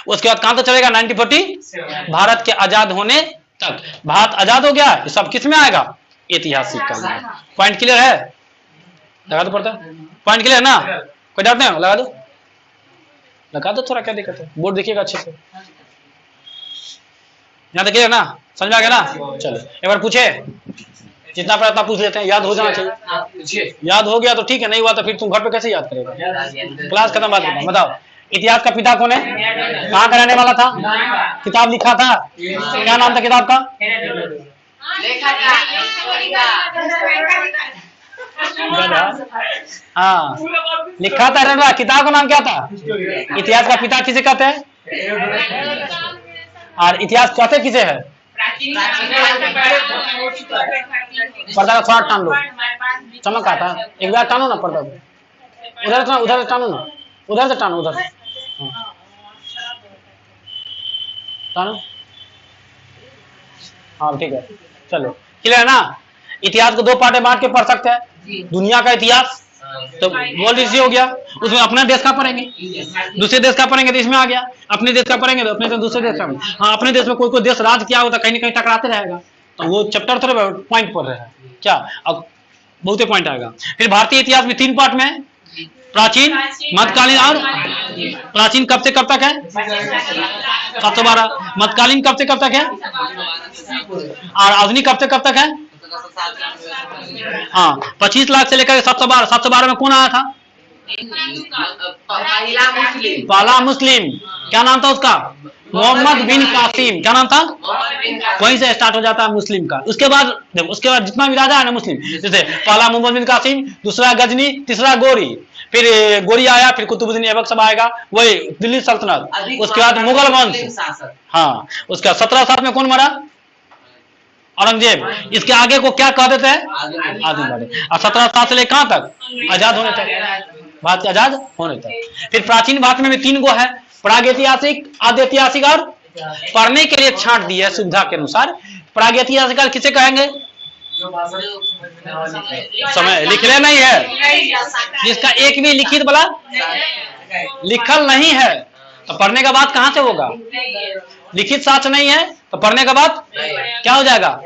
Speaker 1: उसके बाद कहां तक चलेगा, 1940 भारत के आजाद होने तक। भारत आजाद हो गया, ये सब किस में आएगा, ऐतिहासिक काल में। पॉइंट क्लियर है, लगा दो पड़ता, पॉइंट क्लियर ना, कोई डाउट नहीं, लगा दो, लगा दो, थोड़ा क्या दिक्कत है, बोर्ड देखिएगा अच्छे से। यहाँ तक क्लियर ना, समझ में आ गया ना। चलो एक बार पूछे, जितना पड़ा उतना पूछ लेते हैं, याद हो जाना चाहिए। याद हो गया तो ठीक है, नहीं हुआ तो फिर तुम घर पे कैसे याद करेगा, क्लास खत्म बात करना। बताओ इतिहास का पिता कौन है, कहाँ का रहने वाला था, किताब लिखा था, क्या नाम था किताब का, हाँ लिखा था रहने वाला, किताब का नाम क्या था। इतिहास का पिता किसे कहते हैं, और इतिहास कहते किसे है, पर्दा का थोड़ा टान लो, चमक आता है, एक बार टानो ना पर्दा, उधर टानो ना, उधर से टानो, उधर टानो, हाँ ठीक है। चलो क्लियर है ना। इतिहास को 2 पार्ट में बांट के पढ़ सकते हैं, दुनिया का इतिहास तो वर्ल्ड हिस्ट्री हो गया, उसमें अपने देश का पढ़ेंगे, दूसरे देश का पढ़ेंगे तो इसमें आ गया, अपने देश का पढ़ेंगे तो अपने से दूसरे देश का। हाँ अपने देश में कोई देश राज क्या होता कहीं ना कहीं टकराते रहेगा, तो वो चैप्टर थोड़े पॉइंट पढ़ रहे हैं क्या, अब बहुत पॉइंट आएगा। फिर भारतीय इतिहास में 3 पार्ट में, प्राचीन, मध्यकालीन और प्राचीन कब से कब तक है 712, मध्यकालीन कब से कब तक है, और आधुनिक कब से कब तक है। हाँ 25 लाख से लेकर 712, 712 में कौन आया था, पहला मुस्लिम, क्या नाम था उसका, मोहम्मद बिन कासिम, क्या नाम था, वहीं से स्टार्ट हो जाता है मुस्लिम का। उसके बाद देखो, उसके बाद जितना भी राजा है ना मुस्लिम, जैसे पहला मोहम्मद बिन कासिम, दूसरा गजनी, तीसरा गोरी, फिर गोरी आया, फिर कुतुबुद्दीन ऐबक सब आएगा, वही दिल्ली सल्तनत, उसके बाद मुगल वंश। हाँ उसके बाद 1707 में कौन मरा, औरंगजेब। इसके आगे को क्या कह देते हैं, आदिलवाड़ी। और 1707 से लेकर कहां तक, आजाद होने तक, भारत आजाद होने तक। फिर प्राचीन भारत में भी 3 गो है, प्रागैतिहासिक, आद्य ऐतिहासिक और पढ़ने के लिए छांट दी है सुविधा के अनुसार। प्रागैतिहासिक काल किसे कहेंगे, समय लिखने नहीं है, जिसका एक भी लिखित वाला लिखल नहीं है, तो पढ़ने का बाद कहां से होगा, लिखित साक्ष्य नहीं है तो पढ़ने के बाद क्या हो जाएगा,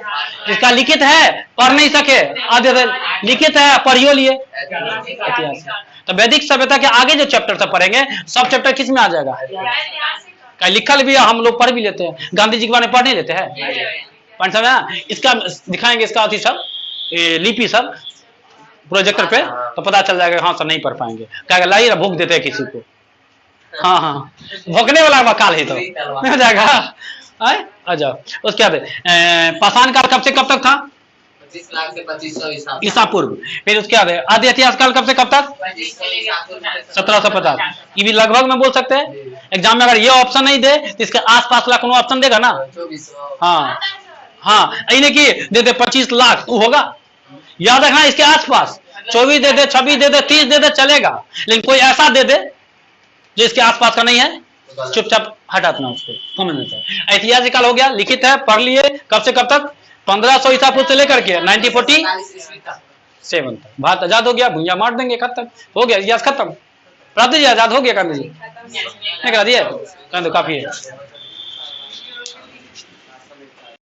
Speaker 1: जिसका लिखित है पढ़ नहीं सके, आधे लिखित है पढ़ियो लिए। इतिहास तो वैदिक सभ्यता के आगे जो चैप्टर सब पढ़ेंगे, सब चैप्टर किस में आ जाएगा, क्या लिखल भी हम लोग पढ़ भी लेते हैं, गांधी जी के बारे में पढ़ नहीं लेते हैं, पॉइंट समझा। इसका दिखाएंगे, इसका अति सब लिपि सब प्रोजेक्टर पे, तो पता चल जाएगा हाँ सर नहीं पढ़ पाएंगे, क्या लाइए भूख देते हैं किसी को, हाँ हाँ भोगने वाला वकाल ही तो नहीं हो जाएगा। आ जाओ उसके बाद पाषाण काल कब से कब तक था,
Speaker 3: 25 लाख से 2500
Speaker 1: ईसा पूर्व। फिर उसके बाद आदि इतिहास काल कब से कब तक, 1750। ये भी लगभग में बोल सकते हैं, एग्जाम में अगर ये ऑप्शन नहीं दे तो इसके आसपास वाला कोनो ऑप्शन देगा ना। हाँ हाँ इन्हें की दे दे 25 लाख तो होगा, याद रखना इसके आसपास 24 दे दे, 26 दे दे, 30 दे दे चलेगा, लेकिन कोई ऐसा दे दे जो इसके आसपास का नहीं है, चुपचाप हटा देना उसको, समझ में। ऐतिहासिक काल हो गया, लिखित है पढ़ लिए, कब से कब तक, 1500 ईसा पूर्व से लेकर के 1947 तक। भारत आजाद हो गया, भुइया मार देंगे, खत्म हो गया, इतिहास खत्म, राधे जी आजाद हो गया, गांधी जी नहीं करा दिया, काफी है।